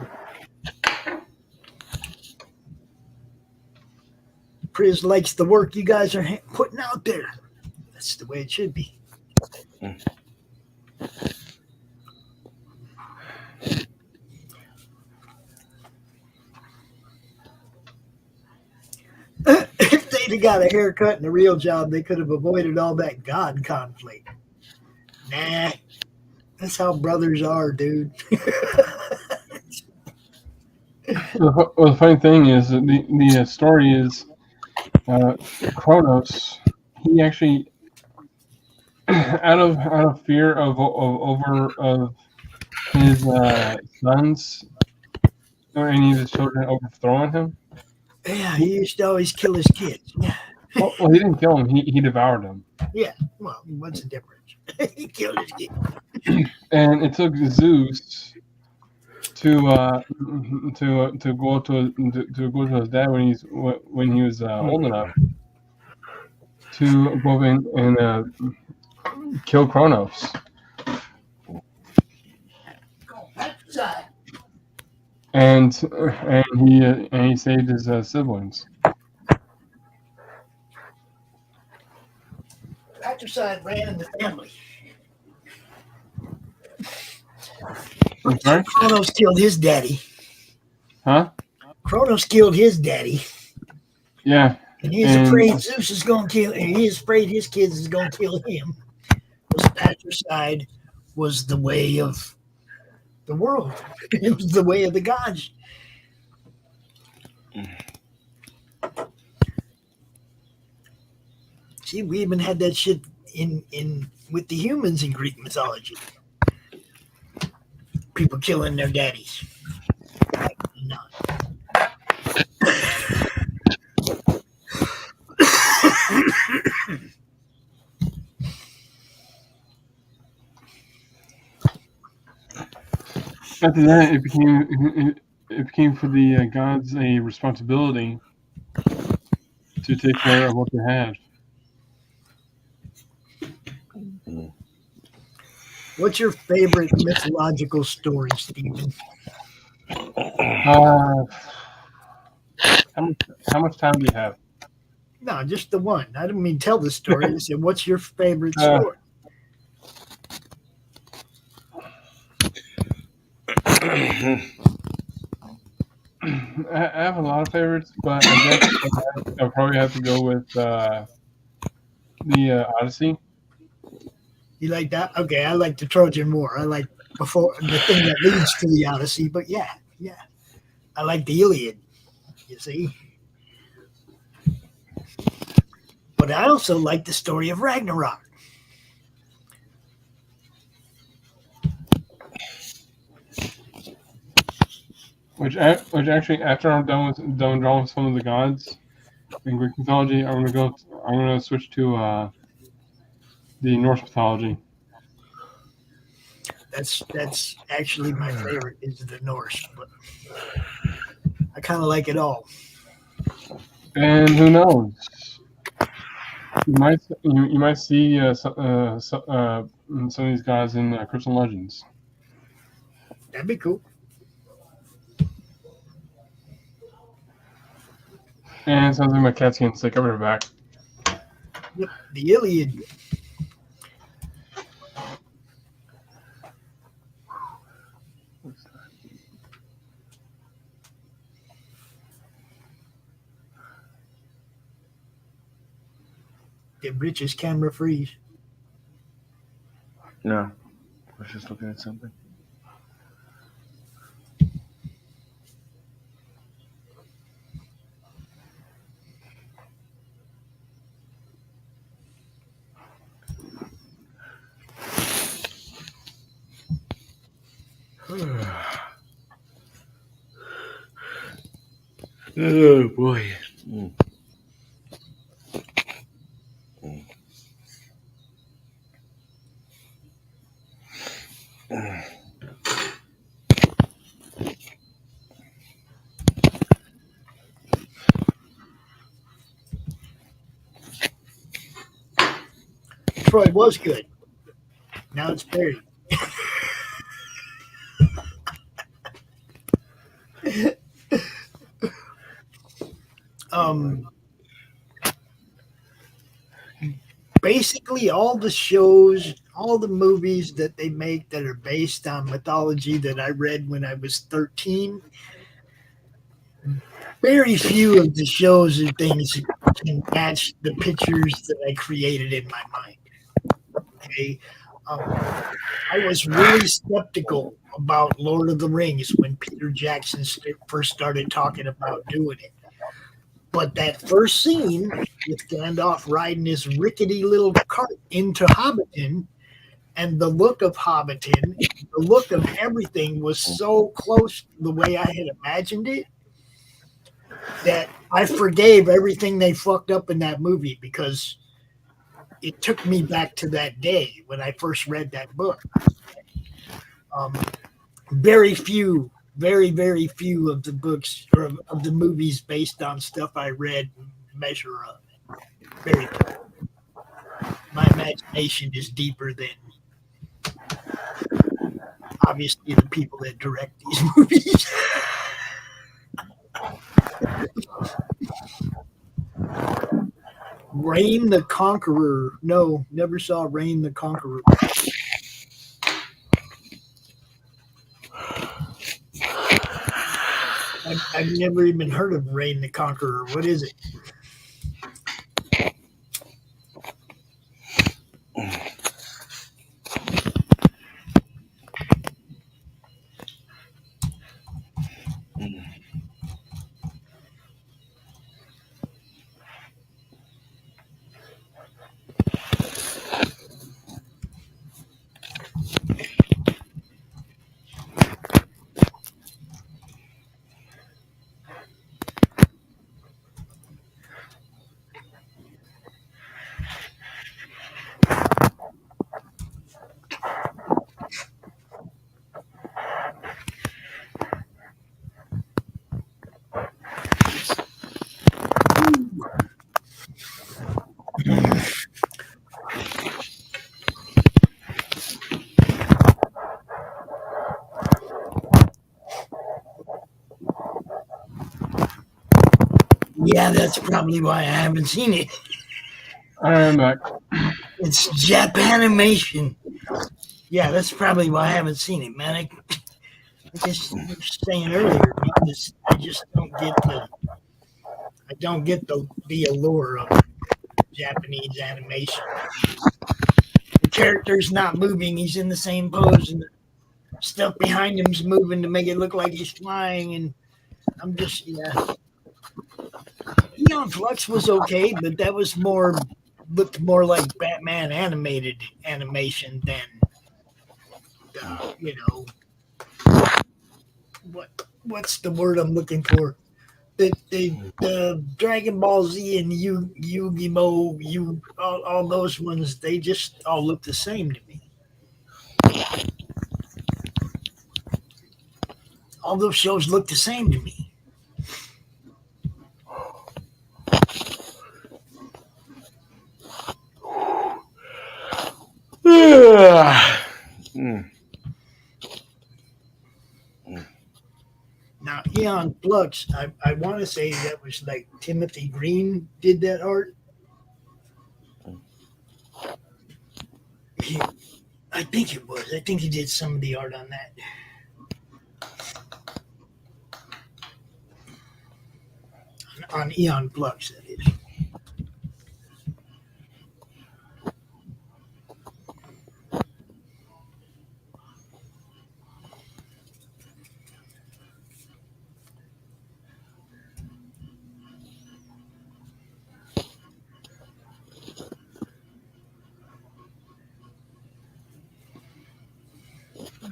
Priz likes the work you guys are putting out there. That's the way it should be. If they'd he got a haircut and a real job, they could have avoided all that God conflict. Nah, that's how brothers are, dude. Well, the funny thing is that the story is Kronos. He actually, out of fear of his sons or any of his children overthrowing him. Yeah, he used to always kill his kids. Yeah. Well, he didn't kill him. He devoured them. Yeah. Well, what's the difference? He killed his kids. And it took Zeus to go to his dad when he was old enough to go in and kill Kronos. And he saved his siblings. Patricide ran in the family. I'm sorry? Kronos killed his daddy. Huh? Kronos killed his daddy. Yeah. And he's afraid Zeus is going to kill him. He's afraid his kids is going to kill him. Because patricide was the way of the world. It was the way of the gods. See, we even had that shit in with the humans in Greek mythology. People killing their daddies. No. After that, it became for the gods a responsibility to take care of what they had. What's your favorite mythological story, Stephen? How much time do you have? No, just the one. I didn't mean tell the story. I said, what's your favorite story? I have a lot of favorites, but I guess I'll probably have to go with the Odyssey. You like that? Okay, I like the Trojan War. I like before the thing that leads to the Odyssey, but yeah. I like the Iliad, you see. But I also like the story of Ragnarok. Which actually, after I'm done drawing some of the gods in Greek mythology, I'm gonna switch to the Norse mythology. That's actually my favorite is the Norse, but I kind of like it all. And who knows? You might see some of these guys in Christian Legends. That'd be cool. And sounds like my cat's getting sick. I'll be right back. Yep, the Iliad. Did Rich's camera freeze? No. I was just looking at something. Oh boy. Troy was good. Now it's buried. Basically all the shows, all the movies that they make that are based on mythology that I read when I was 13, very few of the shows and things can match the pictures that I created in my mind. Okay. I was really skeptical about Lord of the Rings when Peter Jackson first started talking about doing it. But that first scene with Gandalf riding his rickety little cart into Hobbiton, and the look of Hobbiton, the look of everything was so close to the way I had imagined it that I forgave everything they fucked up in that movie because it took me back to that day when I first read that book. Very few of the books or of the movies based on stuff I read measure up. Very few. My imagination is deeper than obviously the people that direct these movies. Reign the Conqueror. No, never saw Reign the Conqueror. I've never even heard of Reign the Conqueror. What is it? Yeah, that's probably why I haven't seen it. I'm back. It's Japanimation. Yeah, that's probably why I haven't seen it, man. I guess you were saying earlier, because I just don't get the allure of Japanese animation. The character's not moving; he's in the same pose, and the stuff behind him's moving to make it look like he's flying. And I'm just Eon Flux was okay, but that was looked more like Batman animated animation than what's the word I'm looking for? The Dragon Ball Z and Yu-Gi-Oh, all those ones, they just all look the same to me. All those shows look the same to me. Now, Eon Flux, I want to say that was like Timothy Green did that art. I think it was. I think he did some of the art on that. On Eon Flux, that is.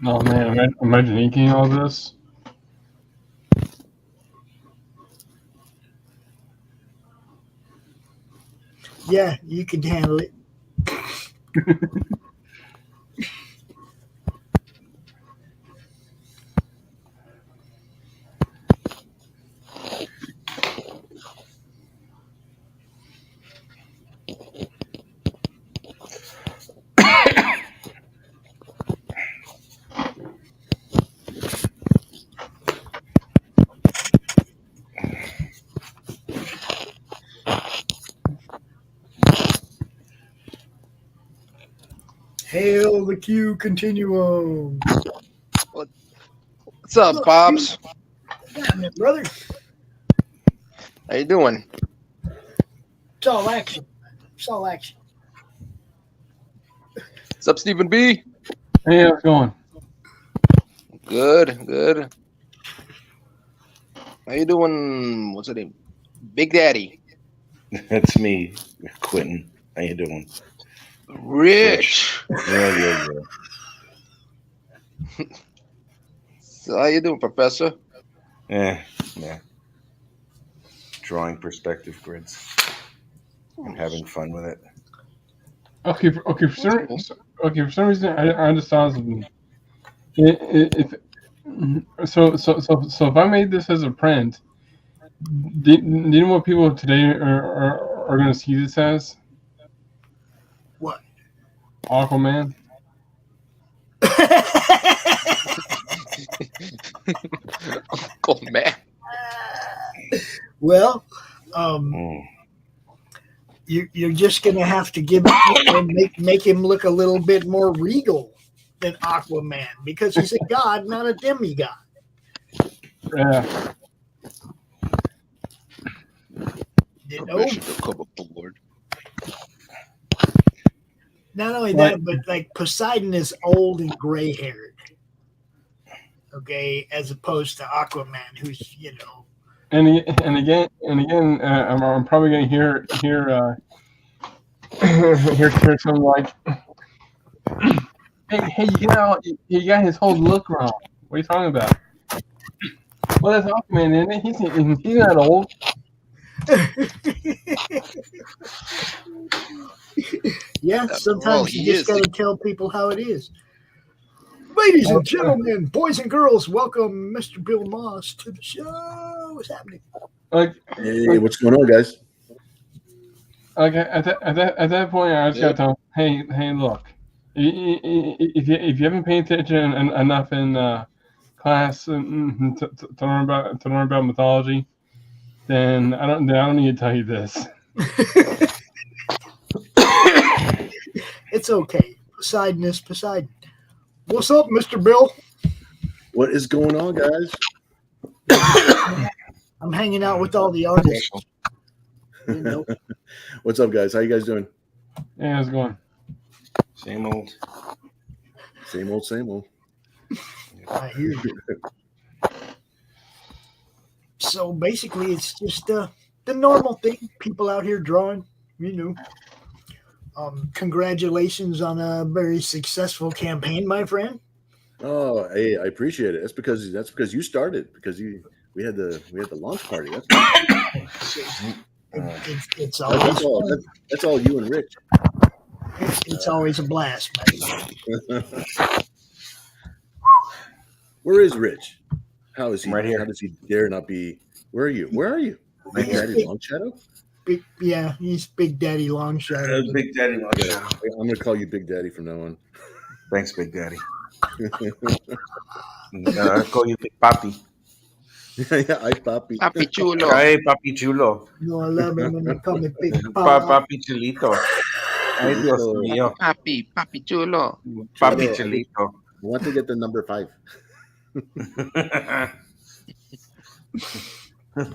Oh man, imagine inking all this. Yeah, you could handle it. Hail the Q Continuum. What's up, Pops? What's happening, brother? How you doing? It's all action. It's all action. What's up, Stephen B? Hey, how's it going? Good. How you doing? What's your name? Big Daddy. That's me, Quentin. How you doing? Rich. Yeah. So how you doing, Professor? Yeah. Drawing perspective grids. I'm having fun with it. Okay. For some reason, I just saw something. So if I made this as a print, do you know what people today are going to see this as? What? Aquaman. Uncle man. Well, you're just going to have to make him look a little bit more regal than Aquaman because he's a god, not a demigod. Yeah. You know? Permission to come aboard. Not only that, but like Poseidon is old and gray-haired. Okay, as opposed to Aquaman, who's And again, I'm probably going to hear something like, hey, you got his whole look wrong. What are you talking about? Well, that's Aquaman, isn't it? He's not old. Yeah, sometimes you just got to tell people how it is. Ladies and gentlemen, boys and girls, welcome Mr. Bill Moss to the show. What's happening? Hey, what's going on, guys? Okay, at that point, I just got to tell him, hey, look, if you haven't paid attention enough in class to learn about mythology, then I don't need to tell you this. It's okay. Poseidon is Poseidon. What's up, Mr. Bill? What is going on, guys? I'm hanging out with all the artists. What's up, guys? How you guys doing? Hey, how's it going? Same old. Same old. I hear you. So basically, it's just the normal thing. People out here drawing, Congratulations on a very successful campaign, my friend. Oh, hey, I appreciate it. That's because you started. Because we had the launch party. It's always that's all you and Rich. It's always a blast, man. Where is Rich? How is he? Right here. How does he dare not be? Where are you? Big Daddy Long Shadow? He's Big Daddy Long Shadow. Big Daddy Long Shadow. I'm gonna call you Big Daddy from now on. Thanks, Big Daddy. I'll call you Big Papi. Yeah, ay papi. Papi chulo. Ay, Papi Chulo. No, I love him when they call me Big Papa. Papi Chulito. Ay, Dios mío. Papi chulo. Papi Chulito. I want to get the number 5.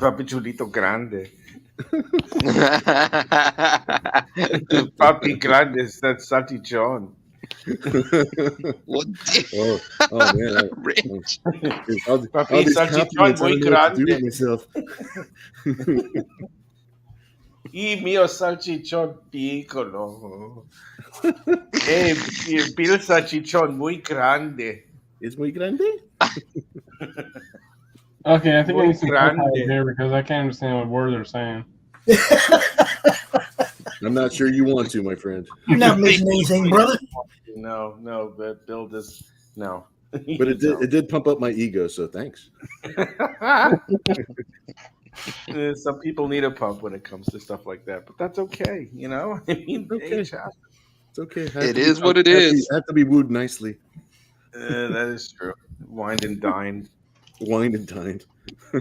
Papi Chulito Grande. Papi Grande, that's Salchichon. What? Oh man. Rich. Papi Salchichon muy grande. Y mío salchichón piccolo. Pil salchichón muy grande. ¿Es muy grande? Okay, I think I Muy need some grande. here because I can't understand what word they're saying. I'm not sure you want to, my friend. You're not missing anything, brother. No, but Bill does no. But it did pump up my ego, so thanks. Some people need a pump when it comes to stuff like that, but that's okay. I mean, Okay. It's okay. It is what it is. I have to be wooed nicely. That is true. Wined and dined. Wined and dined.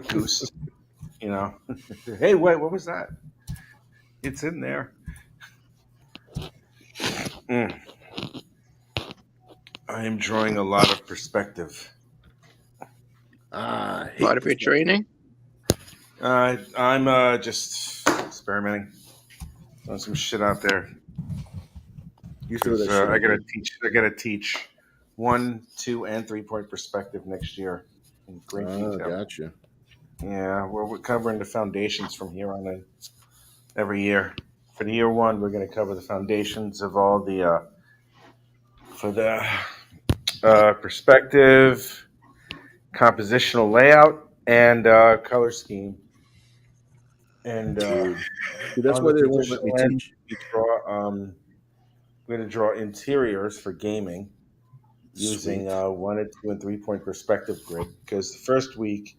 Goose. Hey, wait, what was that? It's in there. I am drawing a lot of perspective. Part of your training? I'm just experimenting. There's some shit out there. You throw that shit. I gotta teach 1, 2, and 3-point perspective next year in great detail. Gotcha. Yeah, we're covering the foundations from here on in every year. For the year 1, we're going to cover the foundations of all the perspective, compositional layout, and color scheme. And that's why they won't let me teach. We're going to draw interiors for gaming using 1 and 2 and 3-point perspective grid, because the first week,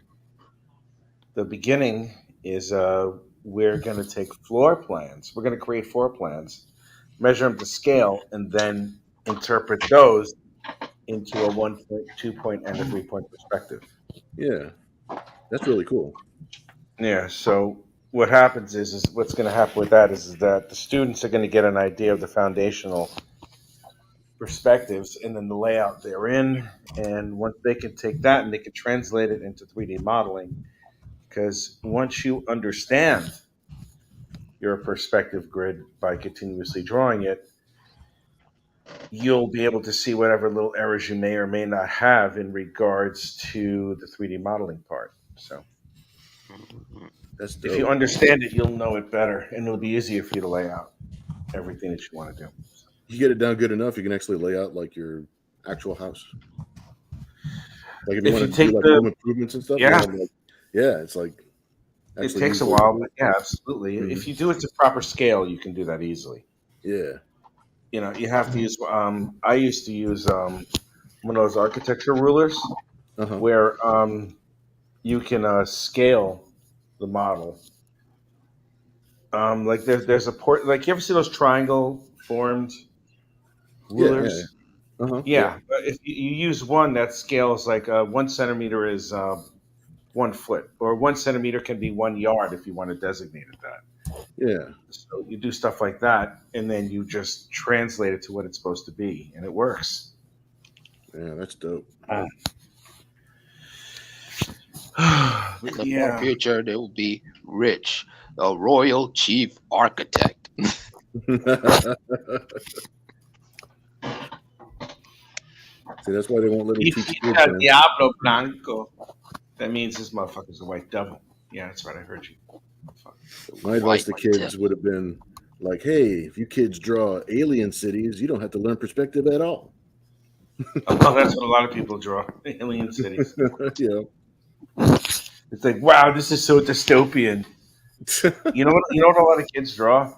the beginning is we're going to take floor plans. We're going to create floor plans, measure them to scale, and then interpret those into a 1 point, 2 point, and a 3-point perspective. Yeah, that's really cool. Yeah. So what happens is what's going to happen with that is that the students are going to get an idea of the foundational perspectives and then the layout they're in, and once they can take that and they can translate it into 3D modeling. Because once you understand your perspective grid by continuously drawing it, you'll be able to see whatever little errors you may or may not have in regards to the 3D modeling part. So that's dope. If you understand it, you'll know it better, and it'll be easier for you to lay out everything that you want to do. You get it down good enough, you can actually lay out like your actual house. Like if you want to do like home improvements and stuff. Yeah. It's like it takes a while, but yeah, absolutely. Mm-hmm. If you do it to proper scale, you can do that easily. Yeah. You know, you have to use. I used to use one of those architecture rulers, where you can scale the model. Like there's a port. Like you ever see those triangle formed rulers? Yeah. But if you use one that scales like 1 centimeter is 1 foot, or 1 centimeter can be 1 yard if you want to designate it that. Yeah. So you do stuff like that, and then you just translate it to what it's supposed to be, and it works. Yeah, that's dope. In the near future, there will be Rich, the royal chief architect. See, that's why they won't let me teach kids. Diablo Blanco. That means this motherfucker's a white devil. Yeah, that's right. I heard you. My advice to kids would have been like, hey, if you kids draw alien cities, you don't have to learn perspective at all. Oh, that's what a lot of people draw. Alien cities. Yeah. It's like, wow, this is so dystopian. You know what a lot of kids draw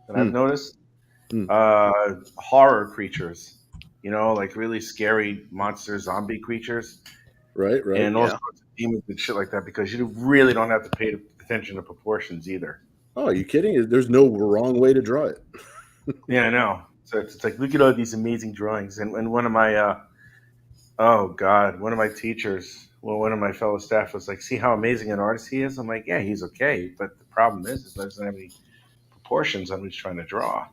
that I've noticed? Horror creatures. You know, like really scary monster zombie creatures. Right. And all sorts of demons and shit like that, because you really don't have to pay attention to proportions either. Oh, are you kidding? There's no wrong way to draw it. Yeah, I know. So it's like, look at all these amazing drawings. And one of my, one of my teachers, one of my fellow staff was like, see how amazing an artist he is? I'm like, yeah, he's okay. But the problem is he doesn't have any proportions on what he's trying to draw.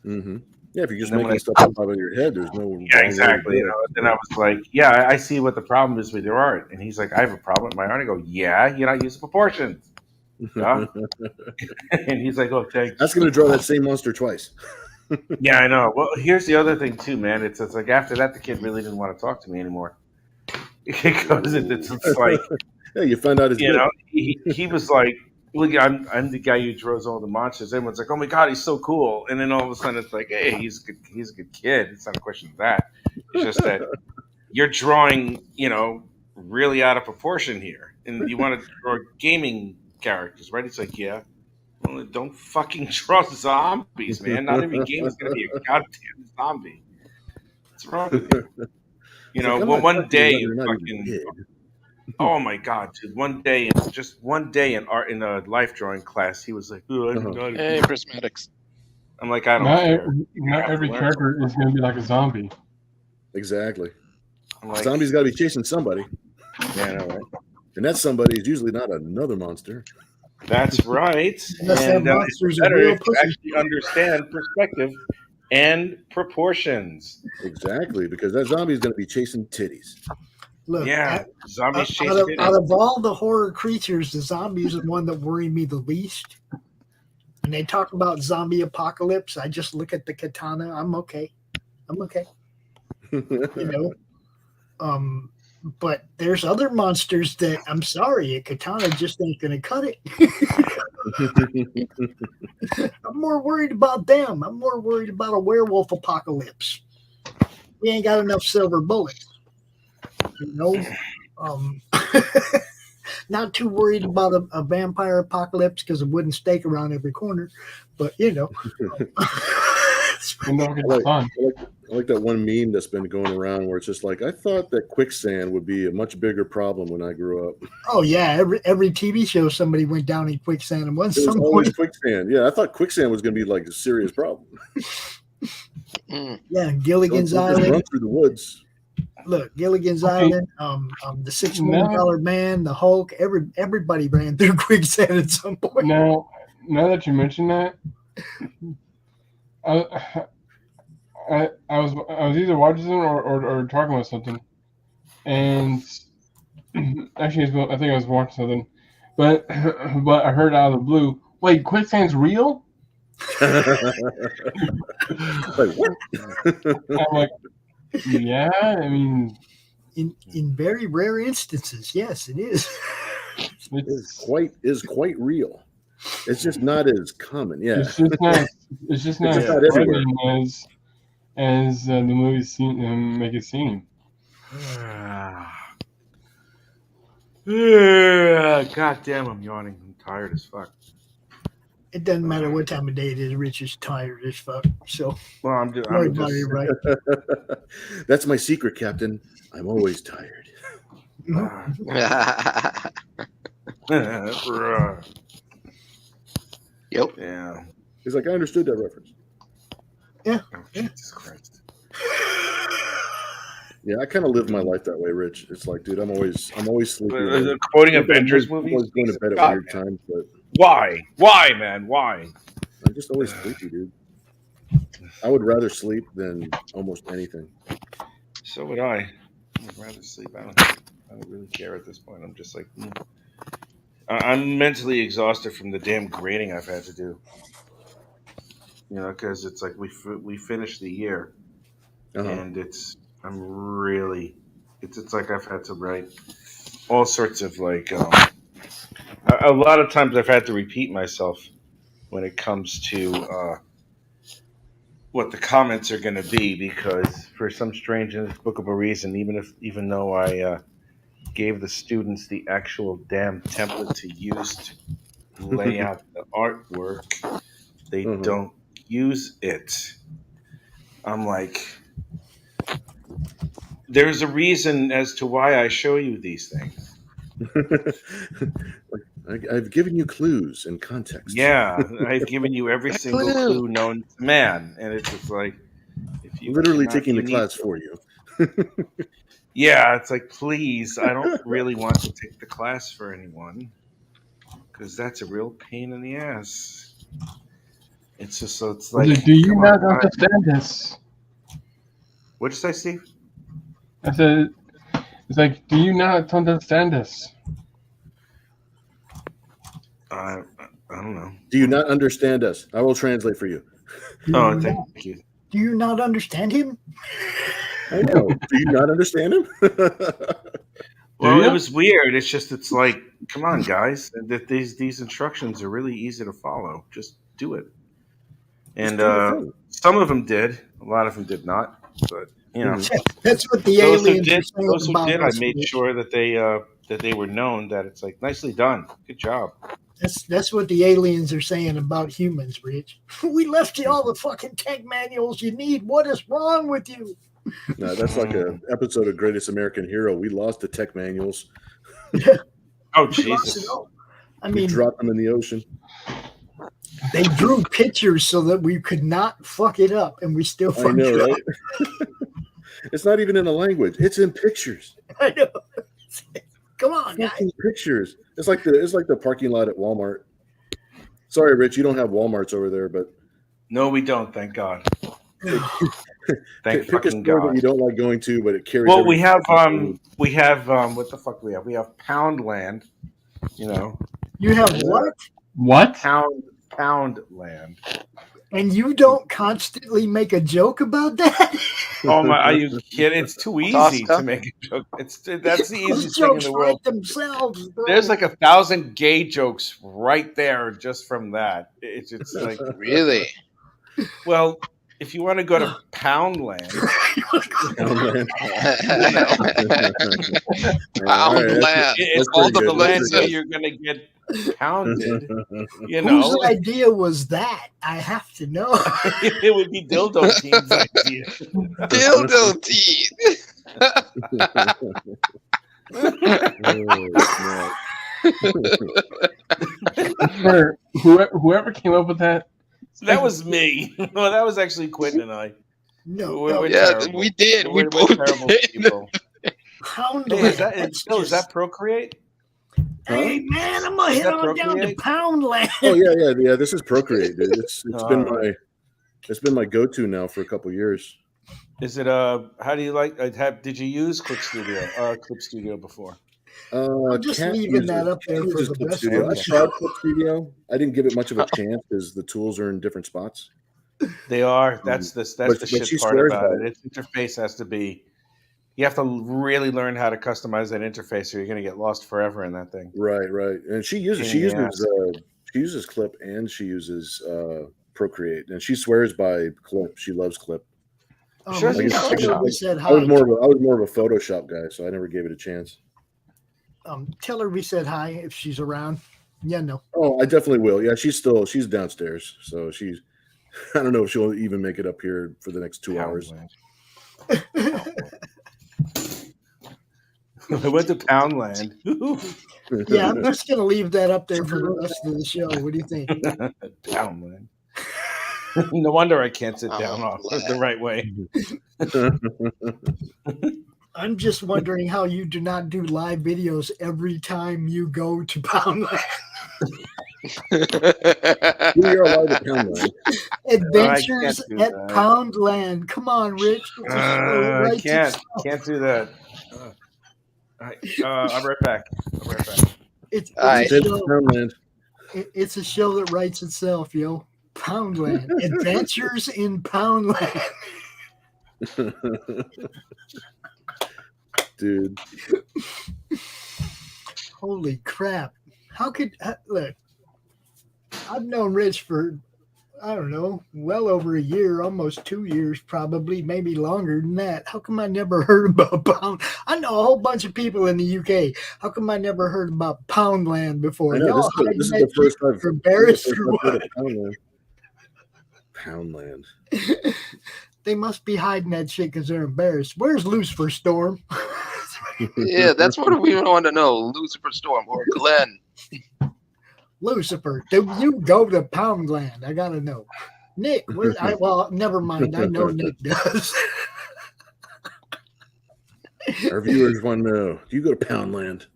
Mm-hmm. Yeah, if you're just making stuff up out of your head, there's no. Yeah, exactly. You know, then I was like, yeah, I see what the problem is with your art. And he's like, I have a problem with my art. I go, yeah, you're not using proportions. Huh? And he's like, oh, thanks. That's going to draw that same monster twice. Yeah, I know. Well, here's the other thing too, man. It's like after that, the kid really didn't want to talk to me anymore. Because it's like, yeah, you find out it's you know, he was like, look, I'm the guy who draws all the monsters. Everyone's like, oh my god, he's so cool. And then all of a sudden, it's like, hey, he's a good kid. It's not a question of that. It's just that you're drawing, you know, really out of proportion here, and you want to draw gaming characters, right? It's like, yeah. Well, don't fucking draw zombies, man. Not every game is going to be a goddamn zombie. What's wrong with you? You know, well, one day, oh my god, dude! One day in art in a life drawing class, he was like, "Oh, I'm not." Hey, prismatics. I'm like, I don't. Not every character is going to be like a zombie. Exactly. Like, Zombies got to be chasing somebody. Yeah, I know, right? And that somebody is usually not another monster. That's right. And monsters are real to actually understand perspective and proportions. Exactly, because that zombie is going to be chasing titties. Look, yeah, zombies chasing titties. Out of all the horror creatures, the zombie is the one that worry me the least. when they talk about zombie apocalypse, I just look at the katana. I'm okay. You know. But there's other monsters that I'm sorry, a katana just ain't gonna cut it. I'm more worried about them. I'm more worried about a werewolf apocalypse. We ain't got enough silver bullets. You know? Not too worried about a vampire apocalypse because a wooden stake around every corner. But you know. I like that one meme that's been going around where it's just like, I thought that quicksand would be a much bigger problem when I grew up. Oh yeah, every TV show somebody went down in quicksand and once it was always quicksand. Yeah, I thought quicksand was going to be like a serious problem. Yeah, Gilligan's Island. Run through the woods. Look, Gilligan's Island, the $6 Million Man, the Hulk. Everybody ran through quicksand at some point. Now that you mention that, I was either watching something or talking about something, and actually I think I was watching something, but I heard out of the blue, wait, quicksand's real? Like what? I'm like, yeah, I mean, in very rare instances, yes, it is. Is quite real. It's just not as common. Yeah, it's just not as everywhere as the movies make it seem. God damn, I'm yawning. I'm tired as fuck. It doesn't matter what time of day it is. Rich is tired as fuck. So, well, I'm just right. That's my secret, Captain. I'm always tired. Yep. Yeah. He's like, I understood that reference. Yeah. Oh, Jesus Christ. Yeah, I kind of live my life that way, Rich. It's like, dude, I'm always sleeping. Quoting Avengers movies. I'm always going to bed at weird times, but why? Why, man? Why? I'm just always sleepy, dude. I would rather sleep than almost anything. So would I. I would rather sleep. I don't really care at this point. I'm just like, I'm mentally exhausted from the damn grading I've had to do. You know, because it's like we finished the year, and it's like I've had to write all sorts of like a lot of times I've had to repeat myself when it comes to what the comments are going to be, because for some strange inexplicable reason, even though I gave the students the actual damn template to use to lay out the artwork, they don't use it. I'm like, there's a reason as to why I show you these things. I've given you clues and context. Yeah, I've given you every single clue known to man, and it's just like, if you literally taking the class for you. Yeah, it's like, please, I don't really want to take the class for anyone, because that's a real pain in the ass. It's just so it's like, do you not understand this? What'd you say, Steve? I said, it's like, do you not understand this? I don't know. Do you not understand us? I will translate for you. Oh, thank you. Do you not understand him? I know. Do you not understand him? Well, it was weird. It's just, it's like, come on, guys. That these instructions are really easy to follow. Just do it. And some of them did. A lot of them did not. But you know, that's what the aliens are saying. Those who did, I made sure that they were known. That it's like, nicely done, good job. That's what the aliens are saying about humans, Rich. We left you all the fucking tech manuals you need. What is wrong with you? No, that's like an episode of Greatest American Hero. We lost the tech manuals. Oh, Jesus. I mean, we dropped them in the ocean. They drew pictures so that we could not fuck it up, and we still fucked it up. Right? It's not even in a language. It's in pictures. I know. Come on, guys. Pictures. It's like the parking lot at Walmart. Sorry, Rich, you don't have Walmarts over there, but no, we don't. Thank God. Thank fucking God. That you don't like going to, but it carries. Well, we have what the fuck we have? We have Poundland. You know. You have what? What? pound land. And you don't constantly make a joke about that? Oh my! Are you kidding? It's too easy to make a joke. That's the Those easiest thing in jokes the write world. themselves. Bro. There's like 1,000 gay jokes right there just from that. It's like Really? Well, if you want to go to Poundland, Poundland. it's All the the land where places. you're going to get pounded. You Whose know, idea was that? I have to know. it would be Dildo Team's idea. Dildo teeth. Whoever came up with that. That was me. Well, that was actually Quentin and I. We're yeah, terrible. we did. We We're both terrible did. people. Poundland. Hey, is that Procreate? Hey man, I'm gonna Is head that on down to Procreate? Poundland. Oh yeah. This is Procreate, dude. It's been Alright. my go-to now for a couple years. Is it how do you like? Did you use Clip Studio before? I'm just Cat leaving uses- that up there Cat for uses the Clip best Studio. of I the tried Clip Studio. I didn't give it much of a chance because the tools are in different spots. They are. That's the but shit she part swears about by it. Its interface has to be. You have to really learn how to customize that interface, or you're going to get lost forever in that thing. Right. And she uses Clip and she uses Procreate, and she swears by Clip. She loves Clip. Sure, maybe she's tell her we Photoshop. said hi. I was more of a Photoshop guy, so I never gave it a chance. Tell her we said hi if she's around. Yeah, no. Oh, I definitely will. Yeah, she's downstairs, so she's. I don't know if she'll even make it up here for the next 2 hours. I went to Poundland. Yeah, I'm just gonna leave that up there for the rest of the show. What do you think? Poundland. No wonder I can't sit down the right way. I'm just wondering how you do not do live videos every time you go to Poundland. We are live at Poundland. Adventures do at that. Poundland. Come on, Rich. It's a show I right to can't itself. do that. I'll be right back. It's Alright. a show. Poundland. It's a show that writes itself, yo. Poundland. Adventures in Poundland. Dude. Holy crap. How could look? I've known Rich for, I don't know, well over a year, almost 2 years, probably, maybe longer than that. How come I never heard about Pound? I know a whole bunch of people in the UK. How come I never heard about Poundland before? I know, Y'all this is hiding the first that I've shit embarrassed or heard what? of Poundland. They must be hiding that shit because they're embarrassed. Where's Lucifer Storm? Yeah, that's what we want to know. Lucifer Storm or Glenn. Lucifer, do you go to Poundland? I gotta know. Nick, well, never mind. I know Nick does. Our viewers want to know, do you go to Poundland?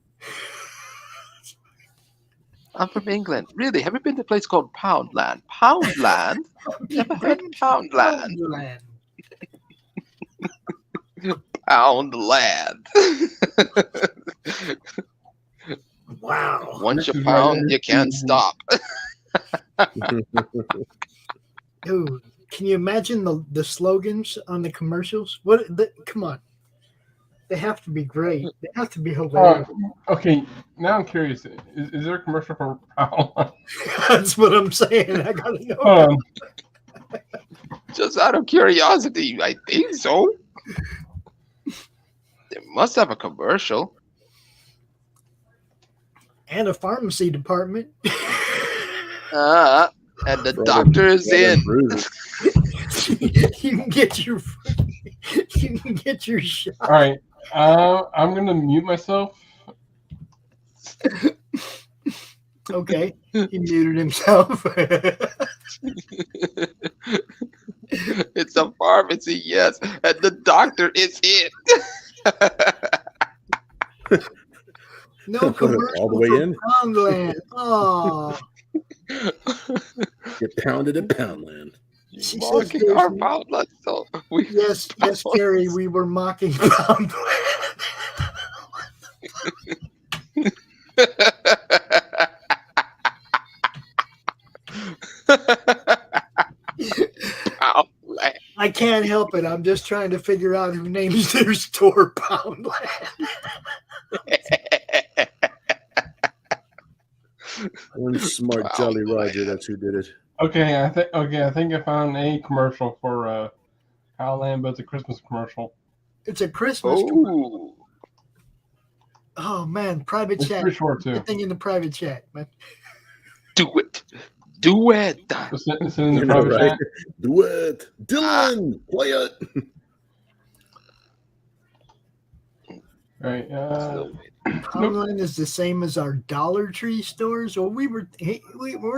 I'm from England. Really? Have you been to a place called Poundland? Poundland? Never heard of Poundland. Poundland. Wow. Once you pound, you can't stop. Dude, can you imagine the slogans on the commercials? Come on. They have to be great. They have to be hilarious. Okay, now I'm curious. Is there a commercial for Poundland? That's what I'm saying. I gotta know. Just out of curiosity, I think so. They must have a commercial. And a pharmacy department. And the doctor is in. You can get your shot. All right, I'm gonna mute myself. Okay, he muted himself. It's a pharmacy, yes, and the doctor is in. No commercial All the way for in? Poundland. Oh, Get pounded at Poundland. she Mocking says our there's- Poundland, so yes, Carrie, we were mocking Poundland. can't help it. I'm just trying to figure out who names their store Poundland. One smart Jolly Roger. That's who did it. Okay, I think I found a commercial for Poundland, but it's a Christmas commercial. It's a Christmas commercial. Oh man, private chat. Pretty short too. Everything in the private chat, man. Do it. Do it. It's in the private chat. Do it. Dylan, play it. Right. Poundland is the same as our Dollar Tree stores. Well, we were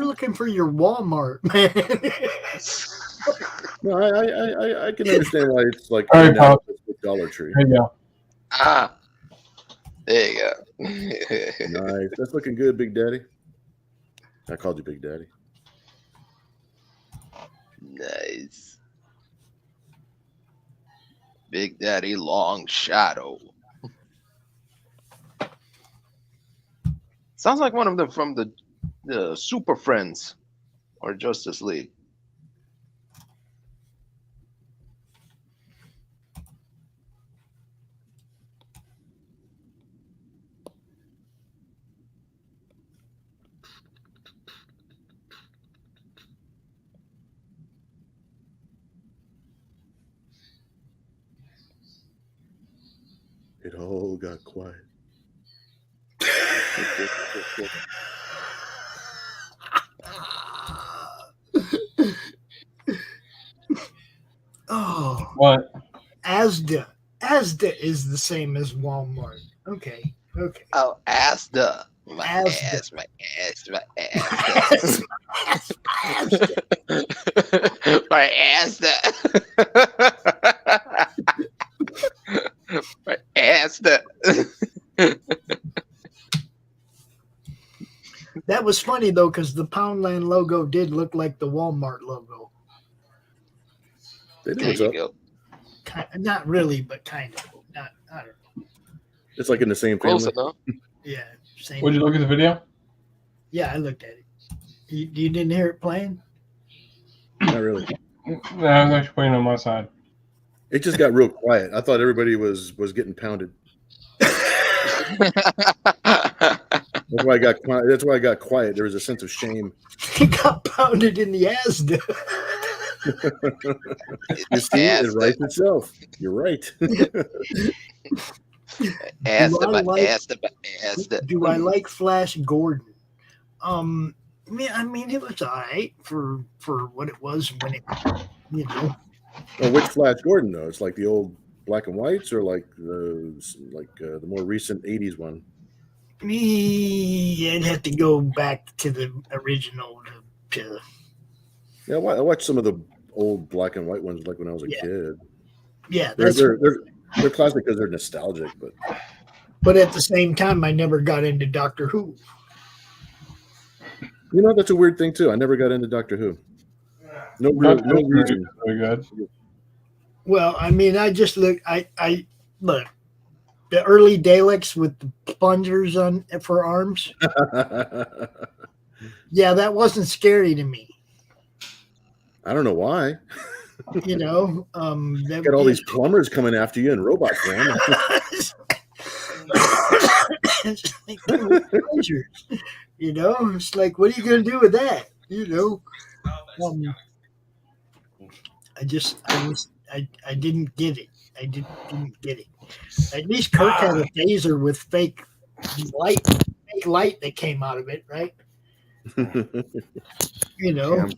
looking for your Walmart, man. No, I can understand why it's like All right, Pop. Dollar Tree. There you go. There you go. Nice. That's looking good, Big Daddy. I called you Big Daddy. Nice. Big Daddy Long Shadow. Sounds like one of them from the Super Friends or Justice League. It all got quiet. Oh, What? Asda is the same as Walmart. Okay. Oh, Asda. My Asda. ass, my ass, my ass. My Asda. My Asda. That was funny though, because the Poundland logo did look like the Walmart logo. They know There what's you up. go. Not really, but kind of. I don't know. It's like in the same Close family. enough. Yeah, same. Would you look at the video? Yeah, I looked at it. You didn't hear it playing? Not really. No, I was actually playing on my side. It just got real quiet. I thought everybody was getting pounded. That's why I got quiet. That's why I got quiet. There was a sense of shame. He got pounded in the Asda. You see, it writes itself. You're right. Do I like Flash Gordon? I mean, it was all right for what it was when it, you know. Well, which Flash Gordon though? It's like the old black and whites, or like the more recent '80s one. I'd have to go back to the original. Yeah, I watched some of the old black and white ones, like when I was a kid. Yeah, they're classic because they're nostalgic, but at the same time, I never got into Doctor Who. You know, that's a weird thing too. I never got into Doctor Who. No reason. Very good. Well, I mean, I just look. I look the early Daleks with the plungers on for arms. Yeah, that wasn't scary to me. I don't know why. You know, got all these plumbers coming after you in robot form. It's like, plungers. You know, it's like, what are you going to do with that? You know, I didn't get it. I didn't get it. At least Kirk had a phaser with fake light that came out of it, right? You know.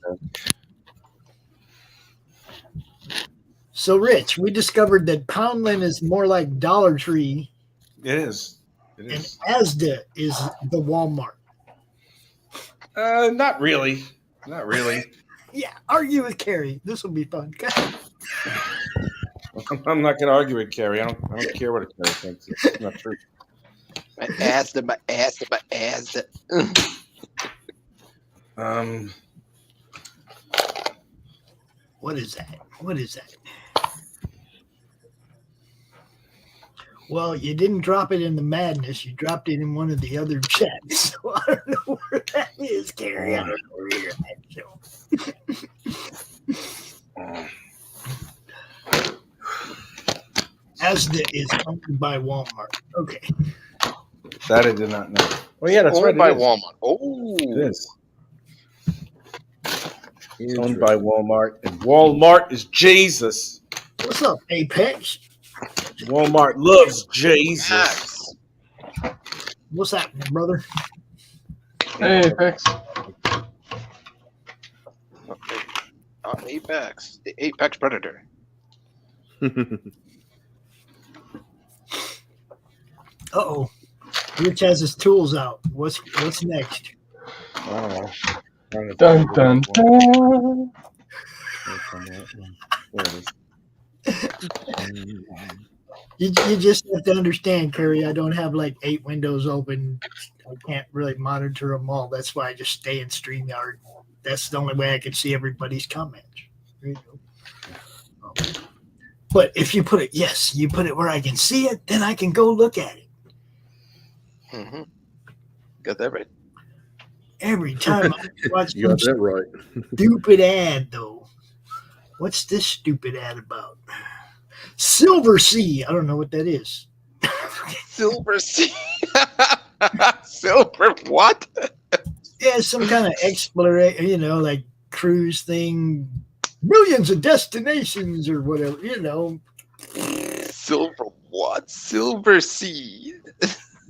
So, Rich, we discovered that Poundland is more like Dollar Tree. It is. And Asda is the Walmart. Not really. Not really. Yeah, argue with Carrie. This will be fun. I'm not going to argue with Carrie. I don't care what Carrie thinks. It's not true. My Asda. What is that? Well, you didn't drop it in the madness. You dropped it in one of the other chats. So I don't know where that is, Carrie. I don't know where you're at. So. Asda is owned by Walmart. Okay. That I did not know. Oh yeah, that's owned right. by It is. Walmart. Oh, It is. It's owned by Walmart, and Walmart is Jesus. What's up, Apex? Walmart loves Jesus. What's happening, brother? Hey, Apex. Apex, the Apex Predator. Uh-oh. Rich has his tools out. What's next? I don't know. Dun dun dun. You just have to understand, Kerry, I don't have like 8 windows open. I can't really monitor them all. That's why I just stay in StreamYard. That's the only way I can see everybody's comments. There you go. But if you put it where I can see it, then I can go look at it. Mm-hmm. Got that right. Every time I watch You got that right. stupid ad, though. What's this stupid ad about? Silver Sea. I don't know what that is. Silver Sea. Silver what? Yeah, some kind of exploration, like cruise thing. Millions of destinations or whatever, Silver what? Silver Sea.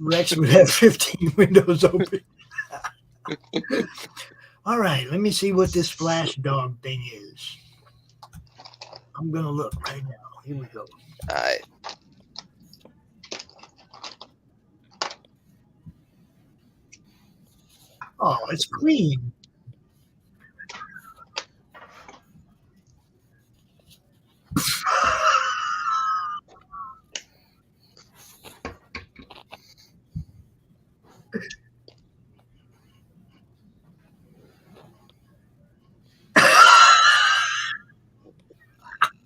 Rex would have 15 windows open. All right, let me see what this flash dog thing is. I'm going to look right now. Here we go. All right. Oh, it's Queen.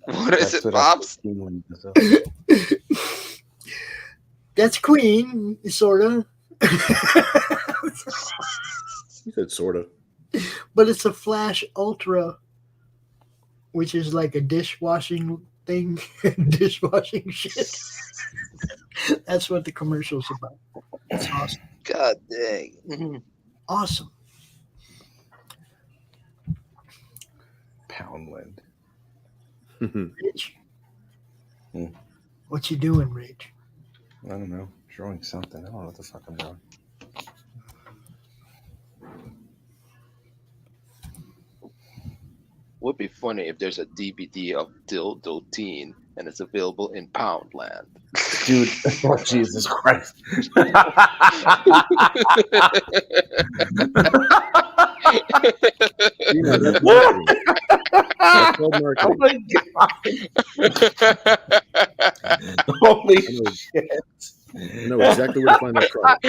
What is it, Bobs? That's Queen, sort of. You said sort of. But it's a Flash Ultra, which is like a dishwashing thing, dishwashing shit. That's what the commercial's about. It's awesome. God dang. Mm-hmm. Awesome. Poundland. Rich? Hmm. What you doing, Rich? I don't know. Drawing something. I don't know what the fuck I'm drawing. Would be funny if there's a DVD of Dildo Teen and it's available in Poundland. Dude, oh, Jesus Christ. That's called Oh marketing. my God. Holy shit. I know exactly where to find that product.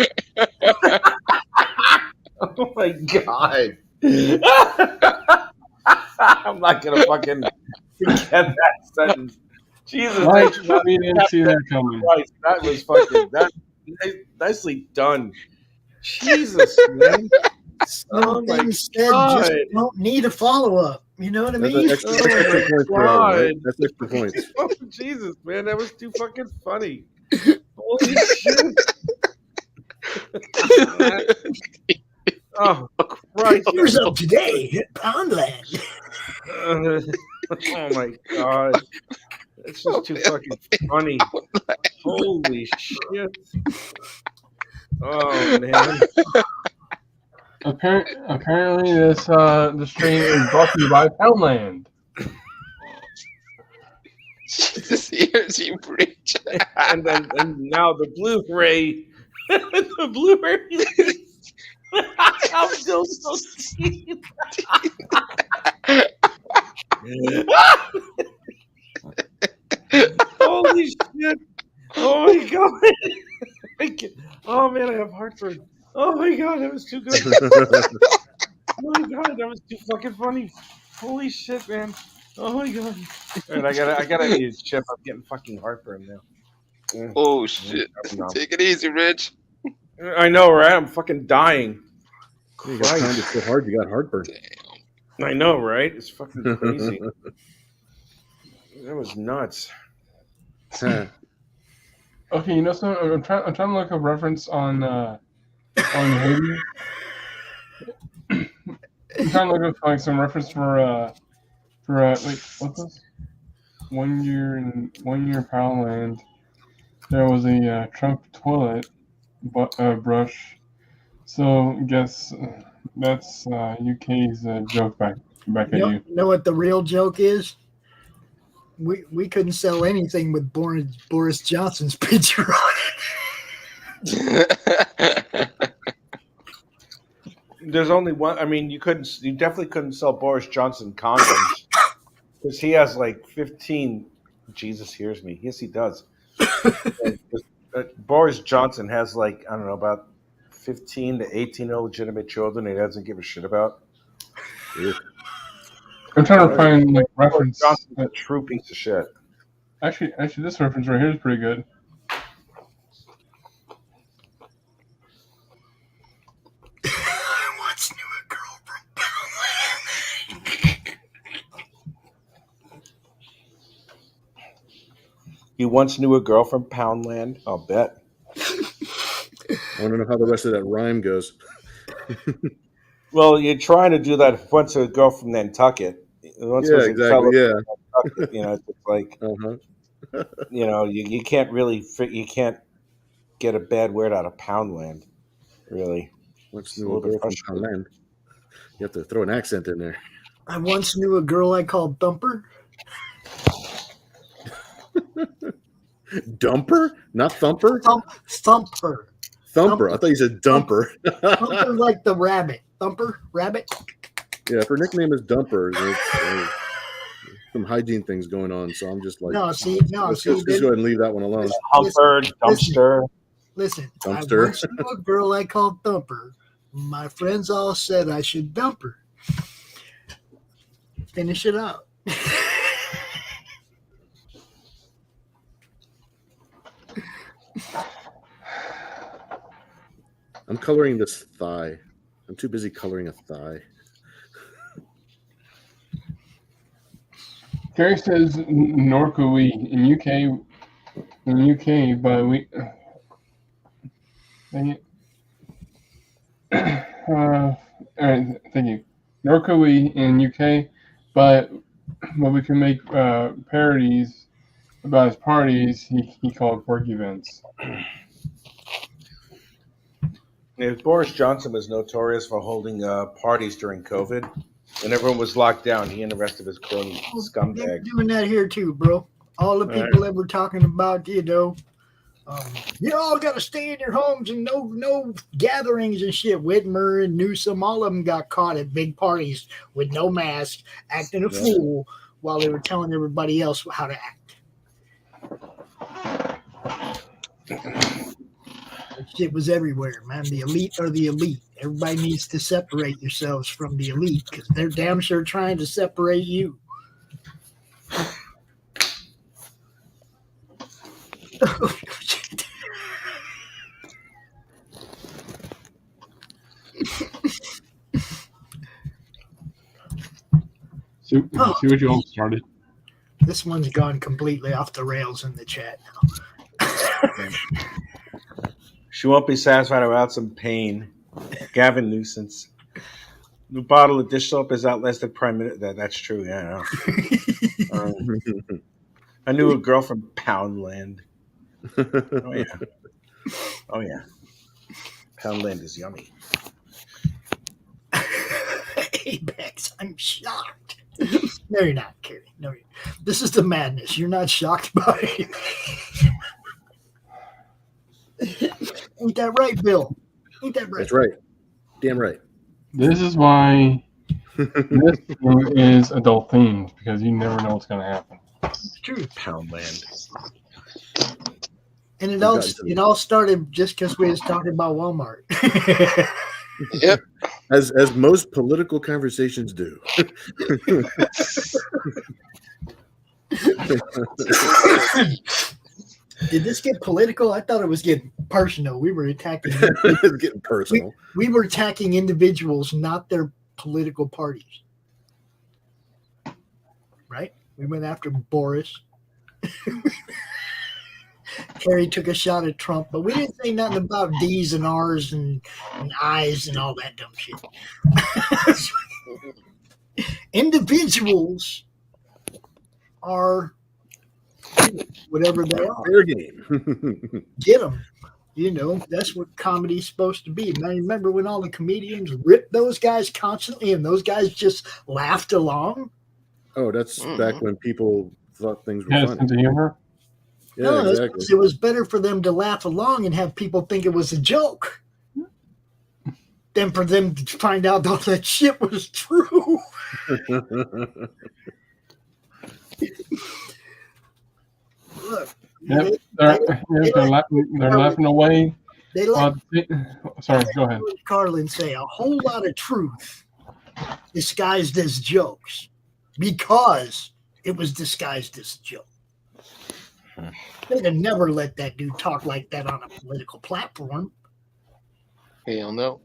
Oh my God. I'm not going to fucking forget that sentence. Jesus. We didn't see that coming. Christ, that was fucking nicely done. Jesus, man. Oh my Just God. don't need a follow-up. You know what I That's mean? extra points per hour, right? That's extra points. Oh, Jesus, man. That was too fucking funny. Holy shit. Oh, Christ. Here's up today at Poundland. Oh my God. It's just too fucking funny. Holy shit. Oh, man. Apparently, this stream is brought to you by Poundland. Jesus, here's you preach. And now the Blu-ray. The Blu-ray release. I'm still so cheap. Holy shit. Oh my God. Oh man, I have heartburn. Oh my God, that was too good. Oh my God, that was too fucking funny. Holy shit, man. Oh my God. All right, I gotta eat a chip. I'm getting fucking heartburn now. Oh shit. Take it easy, Rich. I know, right? I'm fucking dying. You got pounded so hard, you got heartburn. Damn. I know, right? It's fucking crazy. That was nuts. Okay, you know something? I'm trying to look up reference on Haiti. I'm trying to look up like some reference for wait, what's this? 1 year in Poundland, there was a Trump toilet brush. So guess that's UK's joke back at you. You know what the real joke is? We couldn't sell anything with Boris Johnson's picture on it. There's only one. I mean, you definitely couldn't sell Boris Johnson condoms because he has like 15. Jesus hears me. Yes, he does. Boris Johnson has like, I don't know, about 15 to 18 illegitimate children he doesn't give a shit about. I'm trying to find like reference. Johnson's a true piece of shit. Actually, this reference right here is pretty good. What's new a girl from Poundland? You once knew a girl from Poundland? I'll bet. I want to know how the rest of that rhyme goes. Well, you're trying to do that once a girl from Nantucket. Once yeah, exactly. Yeah. Nantucket, you know, it's like, you know, you can't really you can't get a bad word out of Poundland, really. Once knew a girl from Poundland. You have to throw an accent in there. I once knew a girl I called Thumper. Dumper? Not Thumper? Thumper. Thumper. I thought you said Dumper. Thumper like the rabbit. Thumper? Rabbit? Yeah, if her nickname is Dumper, there's some hygiene things going on, so I'm just like... Let's just go ahead and leave that one alone. Humper, dumpster. Listen, dumpster. I once knew a girl I called Thumper. My friends all said I should dump her. Finish it out. I'm coloring this thigh. I'm too busy coloring a thigh. Gary says Norkui in UK, but we. Dang it. All right, thank you. Norkui in UK, but we can make parodies about his parties. He called pork events. Yeah, Boris Johnson was notorious for holding parties during COVID. When everyone was locked down, he and the rest of his crony scumbags. They're doing that here too, bro. All the people that were talking about, you all got to stay in your homes and no gatherings and shit. Whitmer and Newsom, all of them got caught at big parties with no mask, acting a fool while they were telling everybody else how to act. Shit was everywhere, man. The elite are the elite. Everybody needs to separate yourselves from the elite because they're damn sure trying to separate you. Oh, shit. See what you all started. This one's gone completely off the rails in the chat now. She won't be satisfied without some pain. Gavin Nuisance. The bottle of dish soap has outlasted Prime Minister. That's true, yeah. I knew a girl from Poundland. Oh, yeah. Oh, yeah. Poundland is yummy. Apex, I'm shocked. No, you're not, Kerry. No, this is the madness. You're not shocked by it. Ain't that right, Bill? Ain't that right? That's right. Damn right. This is why this game is adult themed, because you never know what's going to happen. It's true. Poundland. And it all started just because we was talking about Walmart. Yep. As most political conversations do. Did this get political? I thought it was getting personal. We were attacking. It's getting personal. We were attacking individuals, not their political parties. Right? We went after Boris. Kerry took a shot at Trump, but we didn't say nothing about D's and R's and I's and all that dumb shit. Individuals are whatever they are. Fair game. Get them. You know, that's what comedy's supposed to be. Man, remember when all the comedians ripped those guys constantly and those guys just laughed along? Oh, that's back when people thought things were funny. Sense of humor. Yeah, No, exactly. it was better for them to laugh along and have people think it was a joke than for them to find out all that shit was true. Look, Yep, they're laughing away. They let Sorry, go ahead. Carlin say a whole lot of truth disguised as jokes because it was disguised as a joke. They'd have never let that dude talk like that on a political platform. Hell no.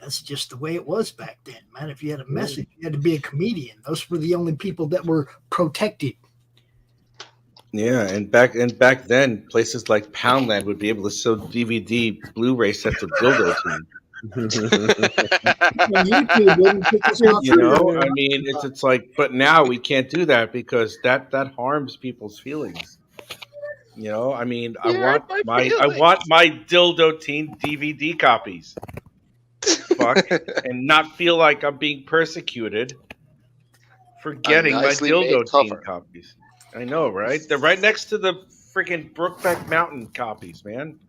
That's just the way it was back then, man. If you had a message, you had to be a comedian. Those were the only people that were protected. Yeah, and back then, places like Poundland would be able to sell DVD Blu-ray sets of dildo to you know, I mean, it's like, but now we can't do that because that harms people's feelings. You know, I mean, I want my dildo teen DVD copies. Fuck, and not feel like I'm being persecuted for getting my dildo teen copies. I know, right? They're right next to the freaking Brookback Mountain copies, man.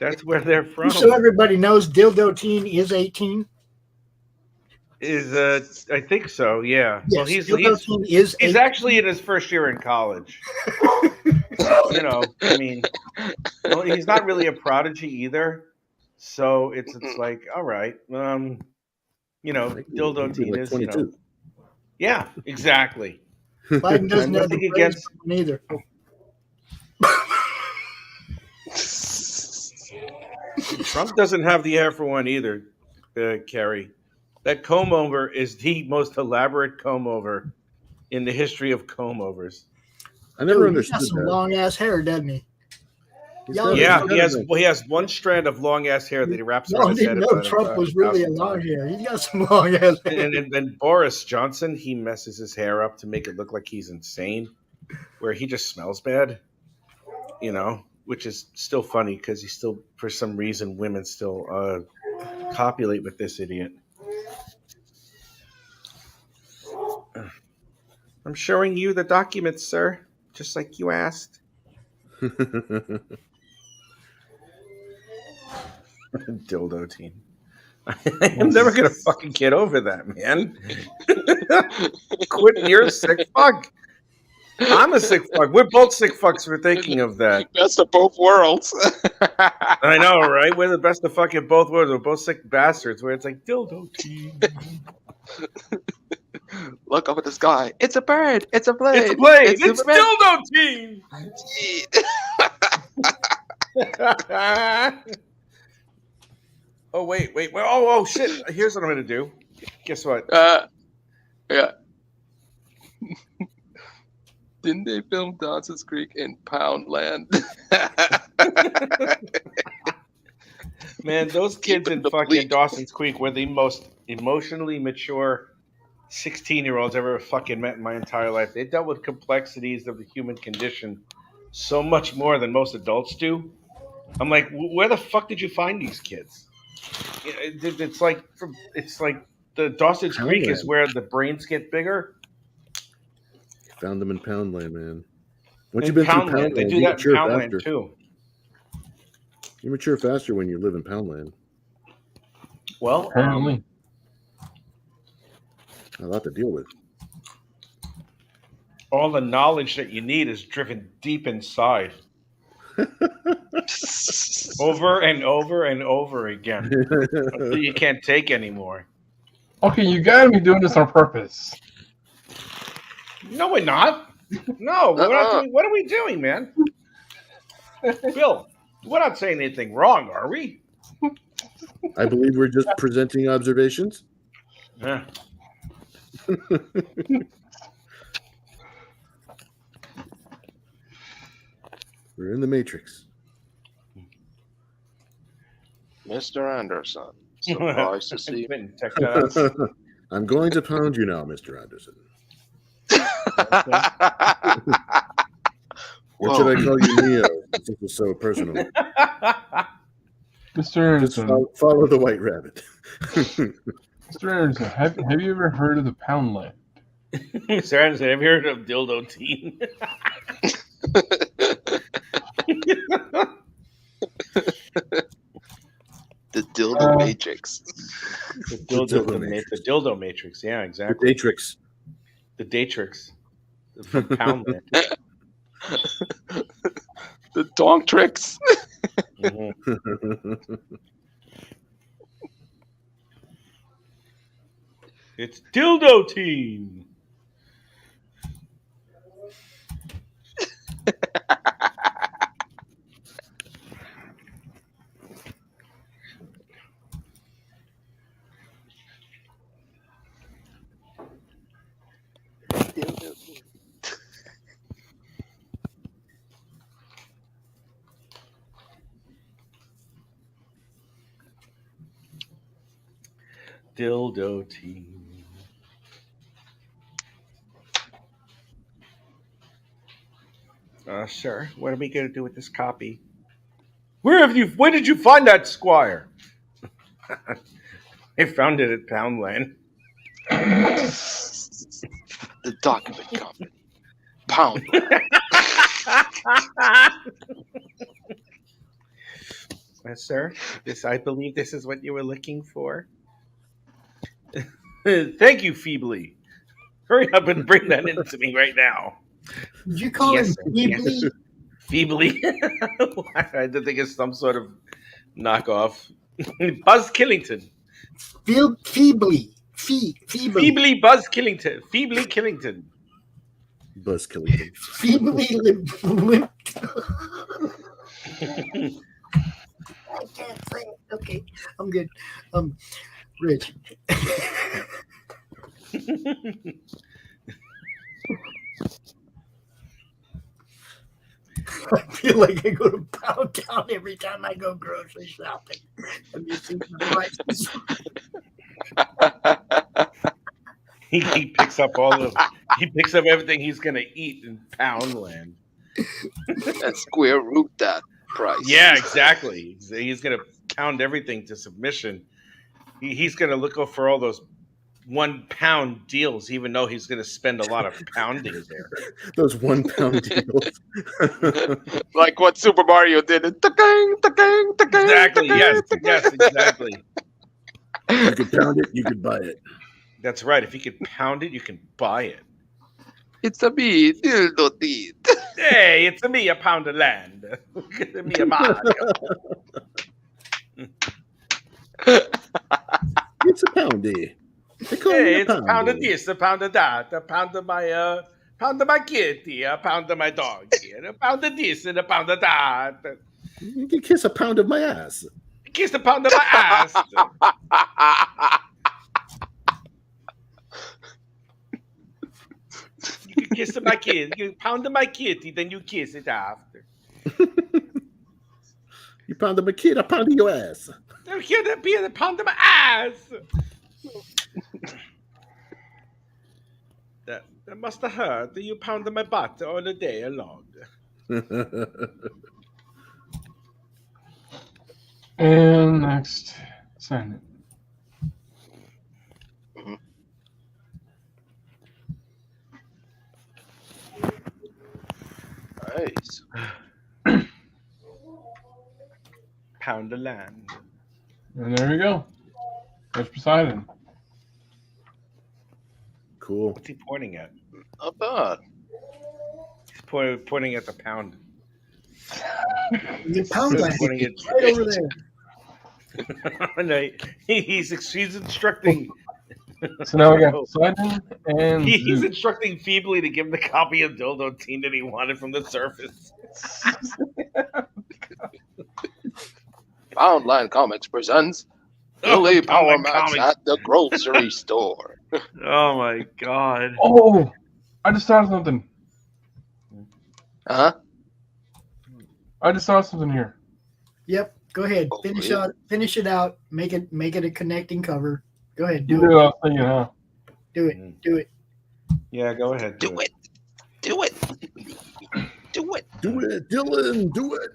That's where they're from. So everybody knows dildo teen is 18. I think so, yeah. Yes, well, he's actually in his first year in college. You know, I mean, well, he's not really a prodigy either. So it's like, all right, you know, dildo teen is 22. You know, yeah, exactly. Biden doesn't have the against neither. Trump doesn't have the hair for one either, Kerry. That comb over is the most elaborate comb over in the history of comb overs. I never understood He's got some that. long ass hair, doesn't he? Yeah, he has one strand of long ass hair that he wraps around his head. No, Trump was really a long hair. He's got some long ass hair. And Boris Johnson, he messes his hair up to make it look like he's insane, where he just smells bad. You know, which is still funny because he still, for some reason, women still copulate with this idiot. I'm showing you the documents, sir, just like you asked. Dildo teen. I'm never gonna fucking get over that, man. Quentin, you're a sick fuck. I'm a sick fuck. We're both sick fucks for thinking of that. Best of both worlds. I know, right? We're the best of fucking both worlds. We're both sick bastards. Where it's like dildo teen. Look up at the sky. It's a bird. It's a blade. It's a blade. It's dildo teen. Oh wait. Oh shit. Here's what I'm gonna do. Guess what? Yeah. Didn't they film Dawson's Creek in Poundland? Man, those kids in fucking Dawson's Creek were the most emotionally mature 16-year-olds I've ever fucking met in my entire life. They dealt with complexities of the human condition so much more than most adults do. I'm like, where the fuck did you find these kids? It's like the Dawson's Creek is where the brains get bigger. Found them in Poundland, man. Once In you've been Poundland, through Poundland, they do you that in mature Poundland faster. too. You mature faster when you live in Poundland. Well, Apparently. A lot to deal with. all the knowledge that you need is driven deep inside. Over and over and over again. Until you can't take anymore. Okay, you gotta be doing this on purpose. No, we're not. No, we're not doing, what are we doing, man? Bill, we're not saying anything wrong, are we? I believe we're just presenting observations. Yeah. We're in the Matrix. Mr. Anderson, surprised to see you. I'm going to pound you now, Mr. Anderson. What should I call you, Neo? This is so personal. Mr. Anderson. Just follow the white rabbit. Mr. Anderson, have you ever heard of the Poundland? Mr. Anderson, have you heard of Dildo Teen? The Dildo Matrix. The Dildo Matrix. Yeah, exactly. The Datrix. The Datrix. From Poundland. The Donk Tricks. It's Dildo Teen. Dildo Teen. Sir, what are we going to do with this copy? Where did you find that, Squire? I found it at Poundland. The document company. Poundland. Sir, I believe this is what you were looking for. Thank you, Feebly. Hurry up and bring that into me right now. Did you call him Feebly? Yes. Feebly? I think it's some sort of knockoff. Buzz Killington. Feebly. Feebly Buzz Killington. Feebly Killington. Buzz Killington. Feebly limp. I can't say it. Okay, I'm good. Rich. I feel like I go to Pound Town every time I go grocery shopping. Have you seen the prices? He picks up everything he's gonna eat in Poundland. That square root that price. Yeah, exactly. He's gonna pound everything to submission. He's gonna look out for all those 1 pound deals, even though he's gonna spend a lot of pounding there. Those 1 pound deals. Like what Super Mario did. Exactly. Yes, exactly. You could pound it, you could buy it. That's right. If you can pound it, you can buy it. It's a me, Dildo Teen. Hey, it's me, a pound of land. It's me, a Mario. It's a poundy. Hey, it's a pound of this, a pound of that, a pound of my kitty, a pound of my dog, a pound of this and a pound of that. You can kiss a pound of my ass. Kiss a pound of my ass. You can kiss my kid. You pound my kitty, then you kiss it after. You pound my kid, I pound your ass. I'm here to be a pound of my ass. That must have hurt. You pounded my butt all the day long. And next, sign it. Nice. Pound of land. And there we go. There's Poseidon. Cool. What's he pointing at? Not bad. He's pointing at the pound. The pound land. Pointing at Right over there. No, he's instructing. So now we got Poseidon and He's Zeus. instructing Feebly to give him the copy of Dildo Teen that he wanted from the surface. Poundland Comics presents Billy Power Max at the grocery store. Oh my god. Oh, I just thought of something. Huh? I just saw something here. Yep. Go ahead. Oh, Finish really? out. Finish it out. Make it a connecting cover. Go ahead. You Do knew it. what I was thinking, huh? Do it. Do it. Yeah, go ahead. Do it. Do it. Do it. Do it, Dylan. Do it.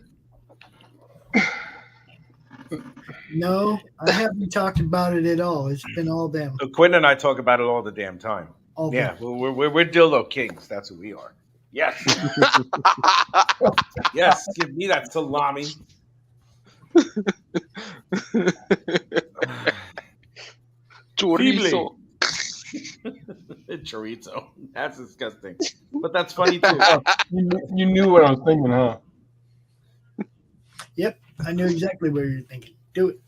No, I haven't talked about it at all. It's been all them. So Quinn and I talk about it all the damn time. All Yeah, them. we're dildo kings. That's who we are. Yes. Yes, give me that salami. Chorizo. Chorizo. That's disgusting. But that's funny too. You knew what I was thinking, huh? Yep. I knew exactly what you're thinking. Do it.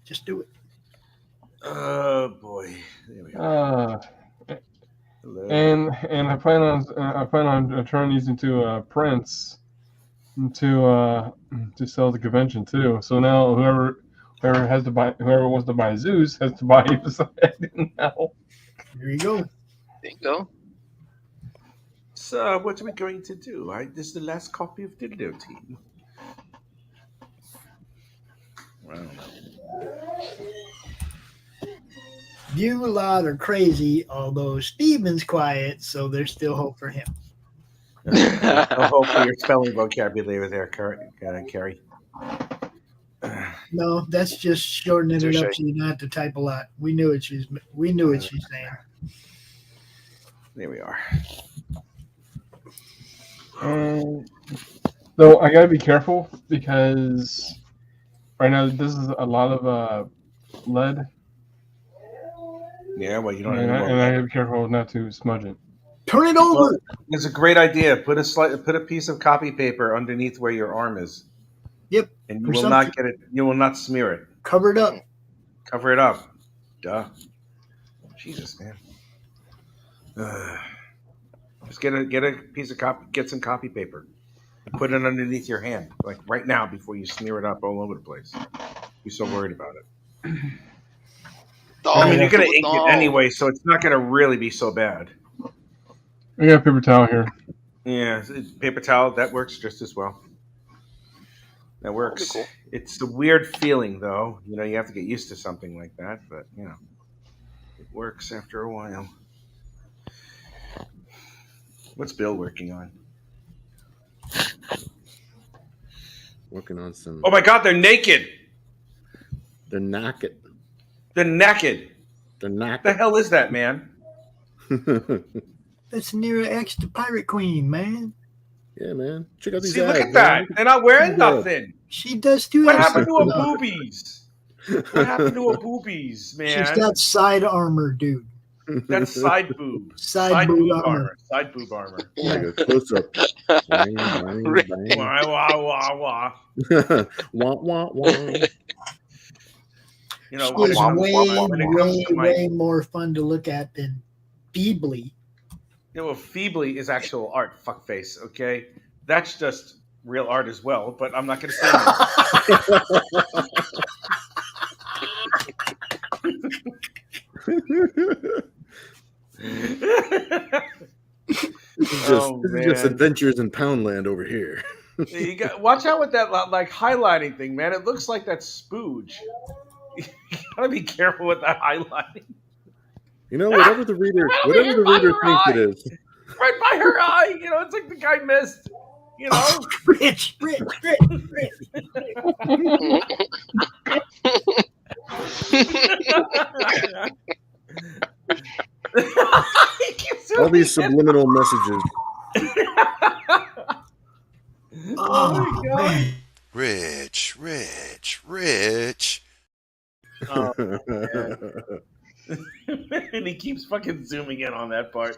Just do it. Oh boy. There we go. Hello. And I plan on turning these into prints to sell at the convention too. So now whoever wants to buy Zeus has to buy Poseidon now. There you go. There you go. So what are we going to do? This is the last copy of Dildo Team. I don't know. You lot are crazy, although Steven's quiet, so there's still hope for him. I hope for your spelling vocabulary there, Carrie. No, that's just shortening it up Touche. so you don't have to type a lot. We knew what she's saying. There we are. Though I gotta be careful because right now this is a lot of lead, Yeah, well, you don't and have I gotta be careful not to smudge it. Turn it over. Well, it's a great idea. Put a piece of copy paper underneath where your arm is. Yep. And you Or will something. not get it. You will not smear it. Cover it up. Cover it up. Duh. Jesus, man. Just get a piece of get some copy paper, and put it underneath your hand, like right now, before you smear it up all over the place. You're so worried about it. I mean, you're gonna ink it anyway, so it's not gonna really be so bad. I got a paper towel here. Yeah, paper towel, that works just as well. That works. Cool. It's a weird feeling, though. You know, you have to get used to something like that, but you know, it works after a while. What's Bill working on? Working on some. Oh my God, they're naked. They're naked. They're naked. They're What the naked. hell is that, man? That's Nira X, the Pirate Queen, man. Yeah, man. Check out these See, abs, look at man. that. Look at- They're not wearing look at that. nothing. She does too. What have happened to something her on. boobies? What happened to her boobies, man? She's got side armor, dude. That's side boob. Side boob armor. Side boob armor. Like a close up. Bang, bang, bang. Wah, wah, wah, wah. Wah, wah, wah. You know, She's when it comes to my, way more fun to look at than Feebly. you know, feebly is actual art, fuckface. Okay, that's just real art as well. But I'm not going to say that. This is Oh, just man. adventures in Poundland over here. You got watch out with that like highlighting thing, man. It looks like that spooge. You gotta be careful with that highlighting. You know, whatever the reader thinks it is. Right by her eye, you know, it's like the guy missed. You know, Rich. All these subliminal messages. Oh, man. Rich. Oh, and he keeps fucking zooming in on that part.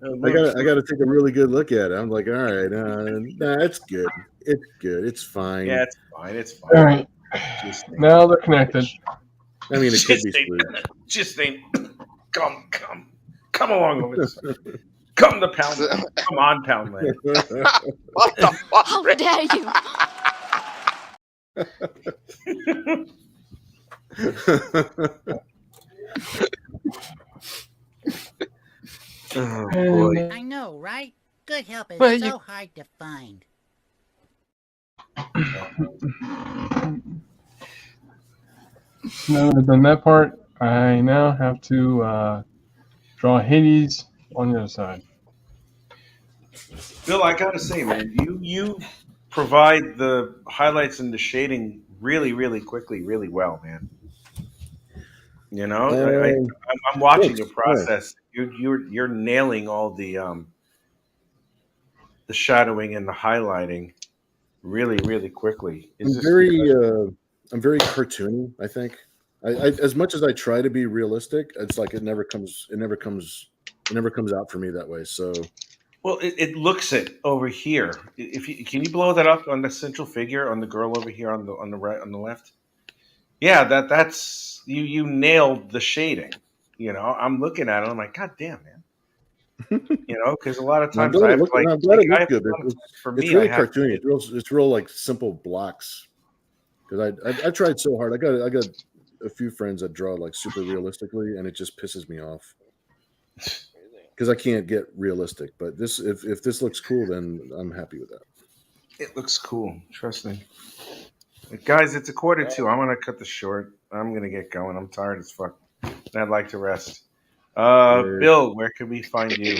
I gotta take a really good look at it. I'm like, all right, nah, it's good. It's good. It's fine. Yeah, it's fine. It's fine. All right, Just think. now they're connected. I mean, it could Just be think. sweet. Just think. Come along with us. Come to Poundland. Come on, Poundland. What the fuck? How dare you? Well, so hard to find. Now that I've done that part, I now have to draw Hades on the other side. Bill, I gotta say, man, you provide the highlights and the shading really, really quickly, really well, man. You know, I'm watching your process. You're nailing all the shadowing and the highlighting really, really quickly. I'm very cartoony. I think I as much as I try to be realistic, it's like it never comes out for me that way. So. Well, it looks it over here. Can you blow that up on the central figure on the girl over here on the right on the left? Yeah, that's you nailed the shading. You know, I'm looking at it. I'm like, God damn, man. You know, because a lot of times I have to like. For me, it's really cartoony. It's real like simple blocks. Because I tried so hard. I got a few friends that draw like super realistically, and it just pisses me off. Because I can't get realistic, but this if this looks cool, then I'm happy with that. It looks cool, trust me. But guys, it's 1:45. I'm gonna cut this short. I'm gonna get going. I'm tired as fuck. And I'd like to rest. Bill, where can we find you?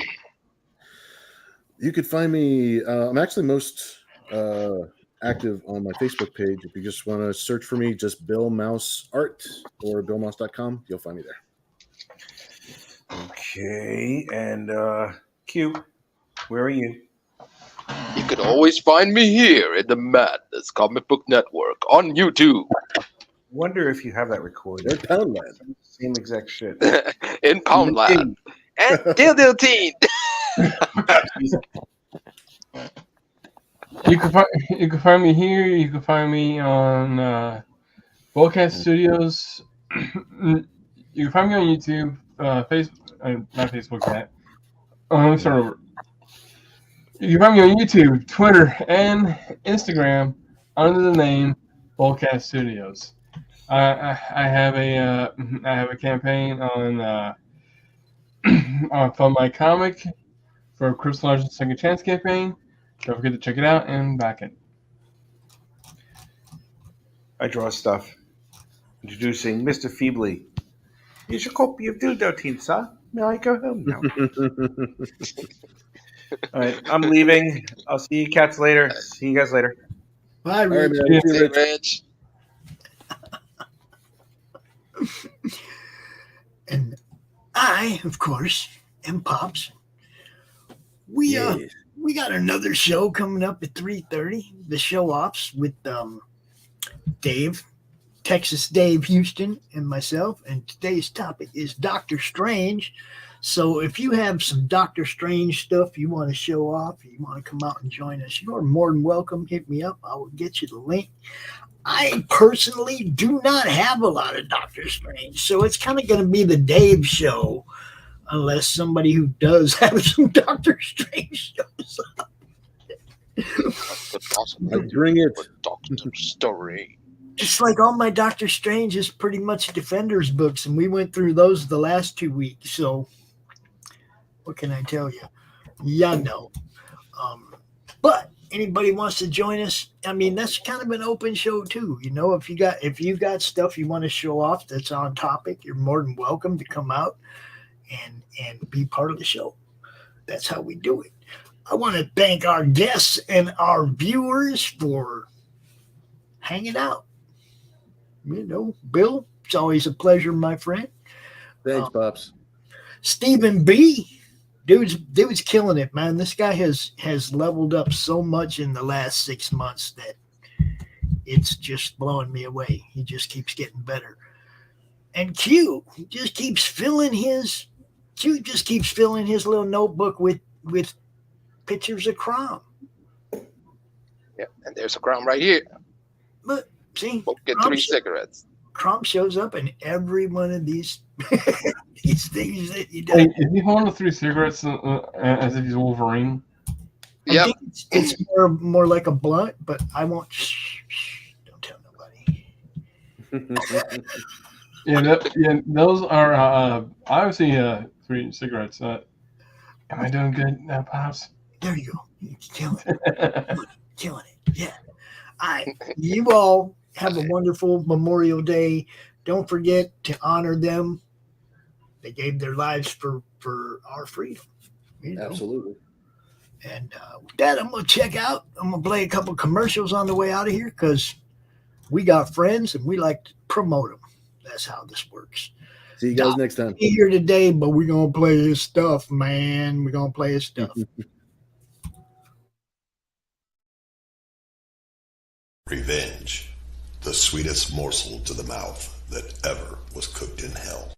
You could find me. I'm actually most active on my Facebook page. If you just want to search for me, just Bill Mouse Art or BillMouse.com, you'll find me there. Okay, and Q, where are you? You can always find me here in the Madness Comic Book Network on YouTube. Wonder if you have that recorded. In Poundland. Same exact shit. In Poundland. And Dilteen. You can find me here. You can find me on Boldcat Studios. You can find me on YouTube, not Facebook yet. Let me start over. You can find me on YouTube, Twitter, and Instagram under the name Boldcat Studios. I have a campaign on Fund My Comic for Chris Largen's Second Chance campaign. Don't forget to check it out and back it. I draw stuff. Introducing Mr. Feebly. Here's your copy of Dildo Teen, sir. May I go home now? All right, I'm leaving. I'll see you cats later. See you guys later. Bye, Rich. Hey, Rich. And I, of course, am Pops. We got another show coming up at 3:30. The show offs with Dave, Texas Dave Houston, and myself. And today's topic is Doctor Strange. So if you have some Doctor Strange stuff you want to show off, you want to come out and join us, you are more than welcome. Hit me up. I will get you the link. I personally do not have a lot of Doctor Strange, so it's kind of going to be the Dave show, unless somebody who does have some Doctor Strange shows up. I bring it. Doctor Story. Just like all my Doctor Strange is pretty much Defenders books, and we went through those the last 2 weeks. So, what can I tell you? Yeah, no. But anybody wants to join us, I mean, that's kind of an open show too. You know, if you got stuff you want to show off that's on topic, you're more than welcome to come out and be part of the show. That's how we do it. I want to thank our guests and our viewers for hanging out. You know, Bill, it's always a pleasure, my friend. Thanks, Pops. Stephen B. Dude's killing it, man. This guy has leveled up so much in the last 6 months that it's just blowing me away. He just keeps getting better. And Q just keeps filling his little notebook with pictures of Crom. Yeah, and there's a Crom right here. Look, see, we'll get 3 cigarettes. Crom shows up in every one of these these things that he does. Hey, is he holding the 3 cigarettes as if he's Wolverine? Yeah, it's more like a blunt, but I won't. Don't tell nobody. Yeah, those are obviously 3 cigarettes. Am I doing good, Pops? There you go. He's killing it. Killing it. Yeah. All right. You all have a wonderful Memorial Day. Don't forget to honor them. They gave their lives for our freedom. You know? Absolutely. And with that, I'm going to check out. I'm going to play a couple commercials on the way out of here because we got friends and we like to promote them. That's how this works. See you guys next time. Be here today, but we're going to play his stuff, man. We're going to play his stuff. Revenge, the sweetest morsel to the mouth that ever was cooked in hell.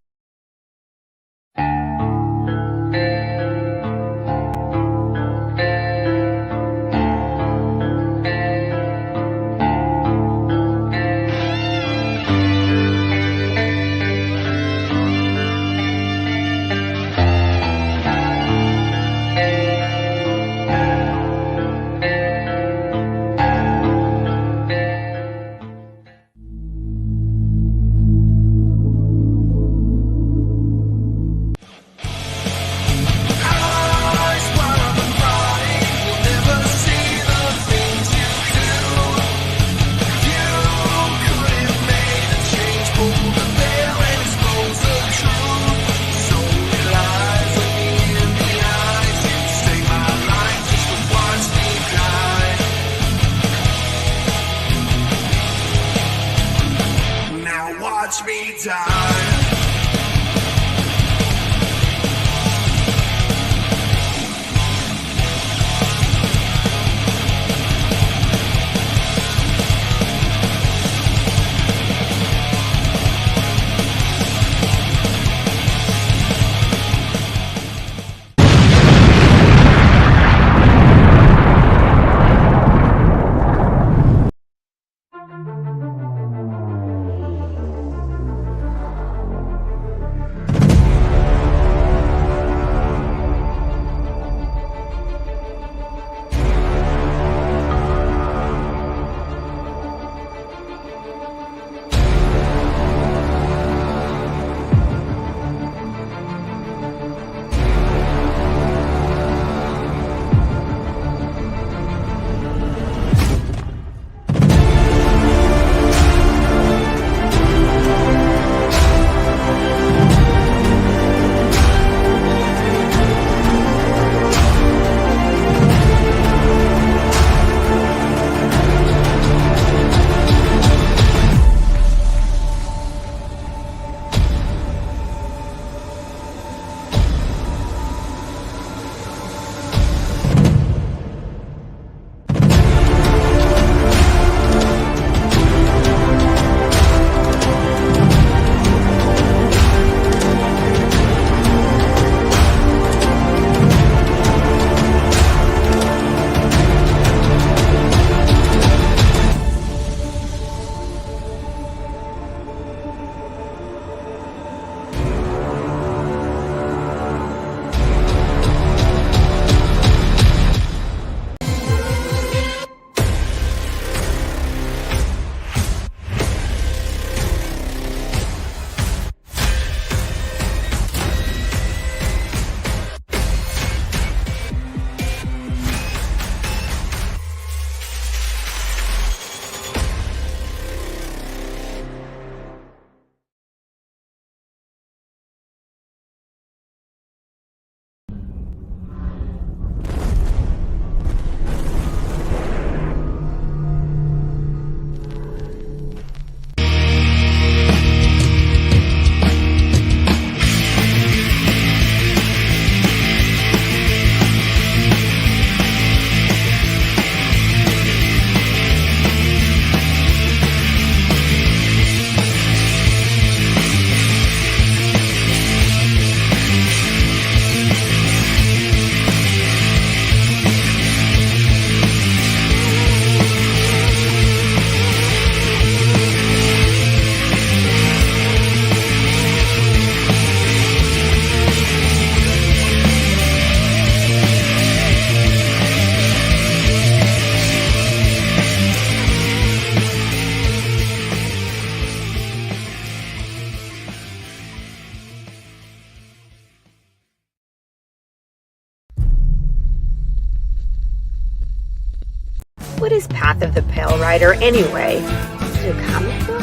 What is Path of the Pale Rider anyway? Is it a comic book?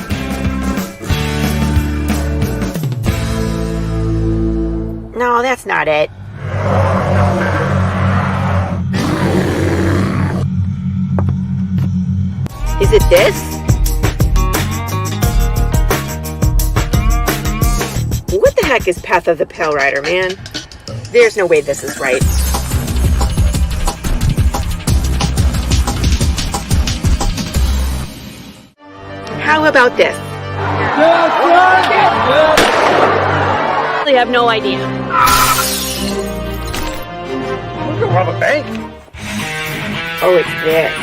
No, that's not it. Is it this? What the heck is Path of the Pale Rider, man? There's no way this is right. How about this? I have no idea. We're gonna rob a bank. Oh, it's this.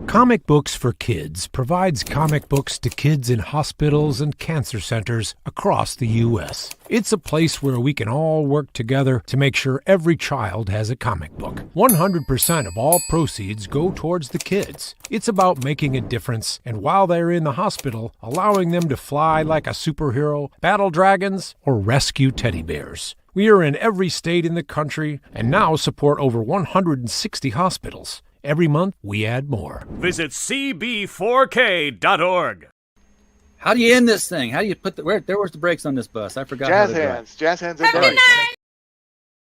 Comic Books for Kids provides comic books to kids in hospitals and cancer centers across the U.S. It's a place where we can all work together to make sure every child has a comic book. 100% of all proceeds go towards the kids. It's about making a difference, and while they're in the hospital, allowing them to fly like a superhero, battle dragons, or rescue teddy bears. We are in every state in the country and now support over 160 hospitals. Every month, we add more. Visit cb4k.org. How do you end this thing? How do you put the... Where's the brakes on this bus? I forgot. Jazz hands. Jazz hands and brakes.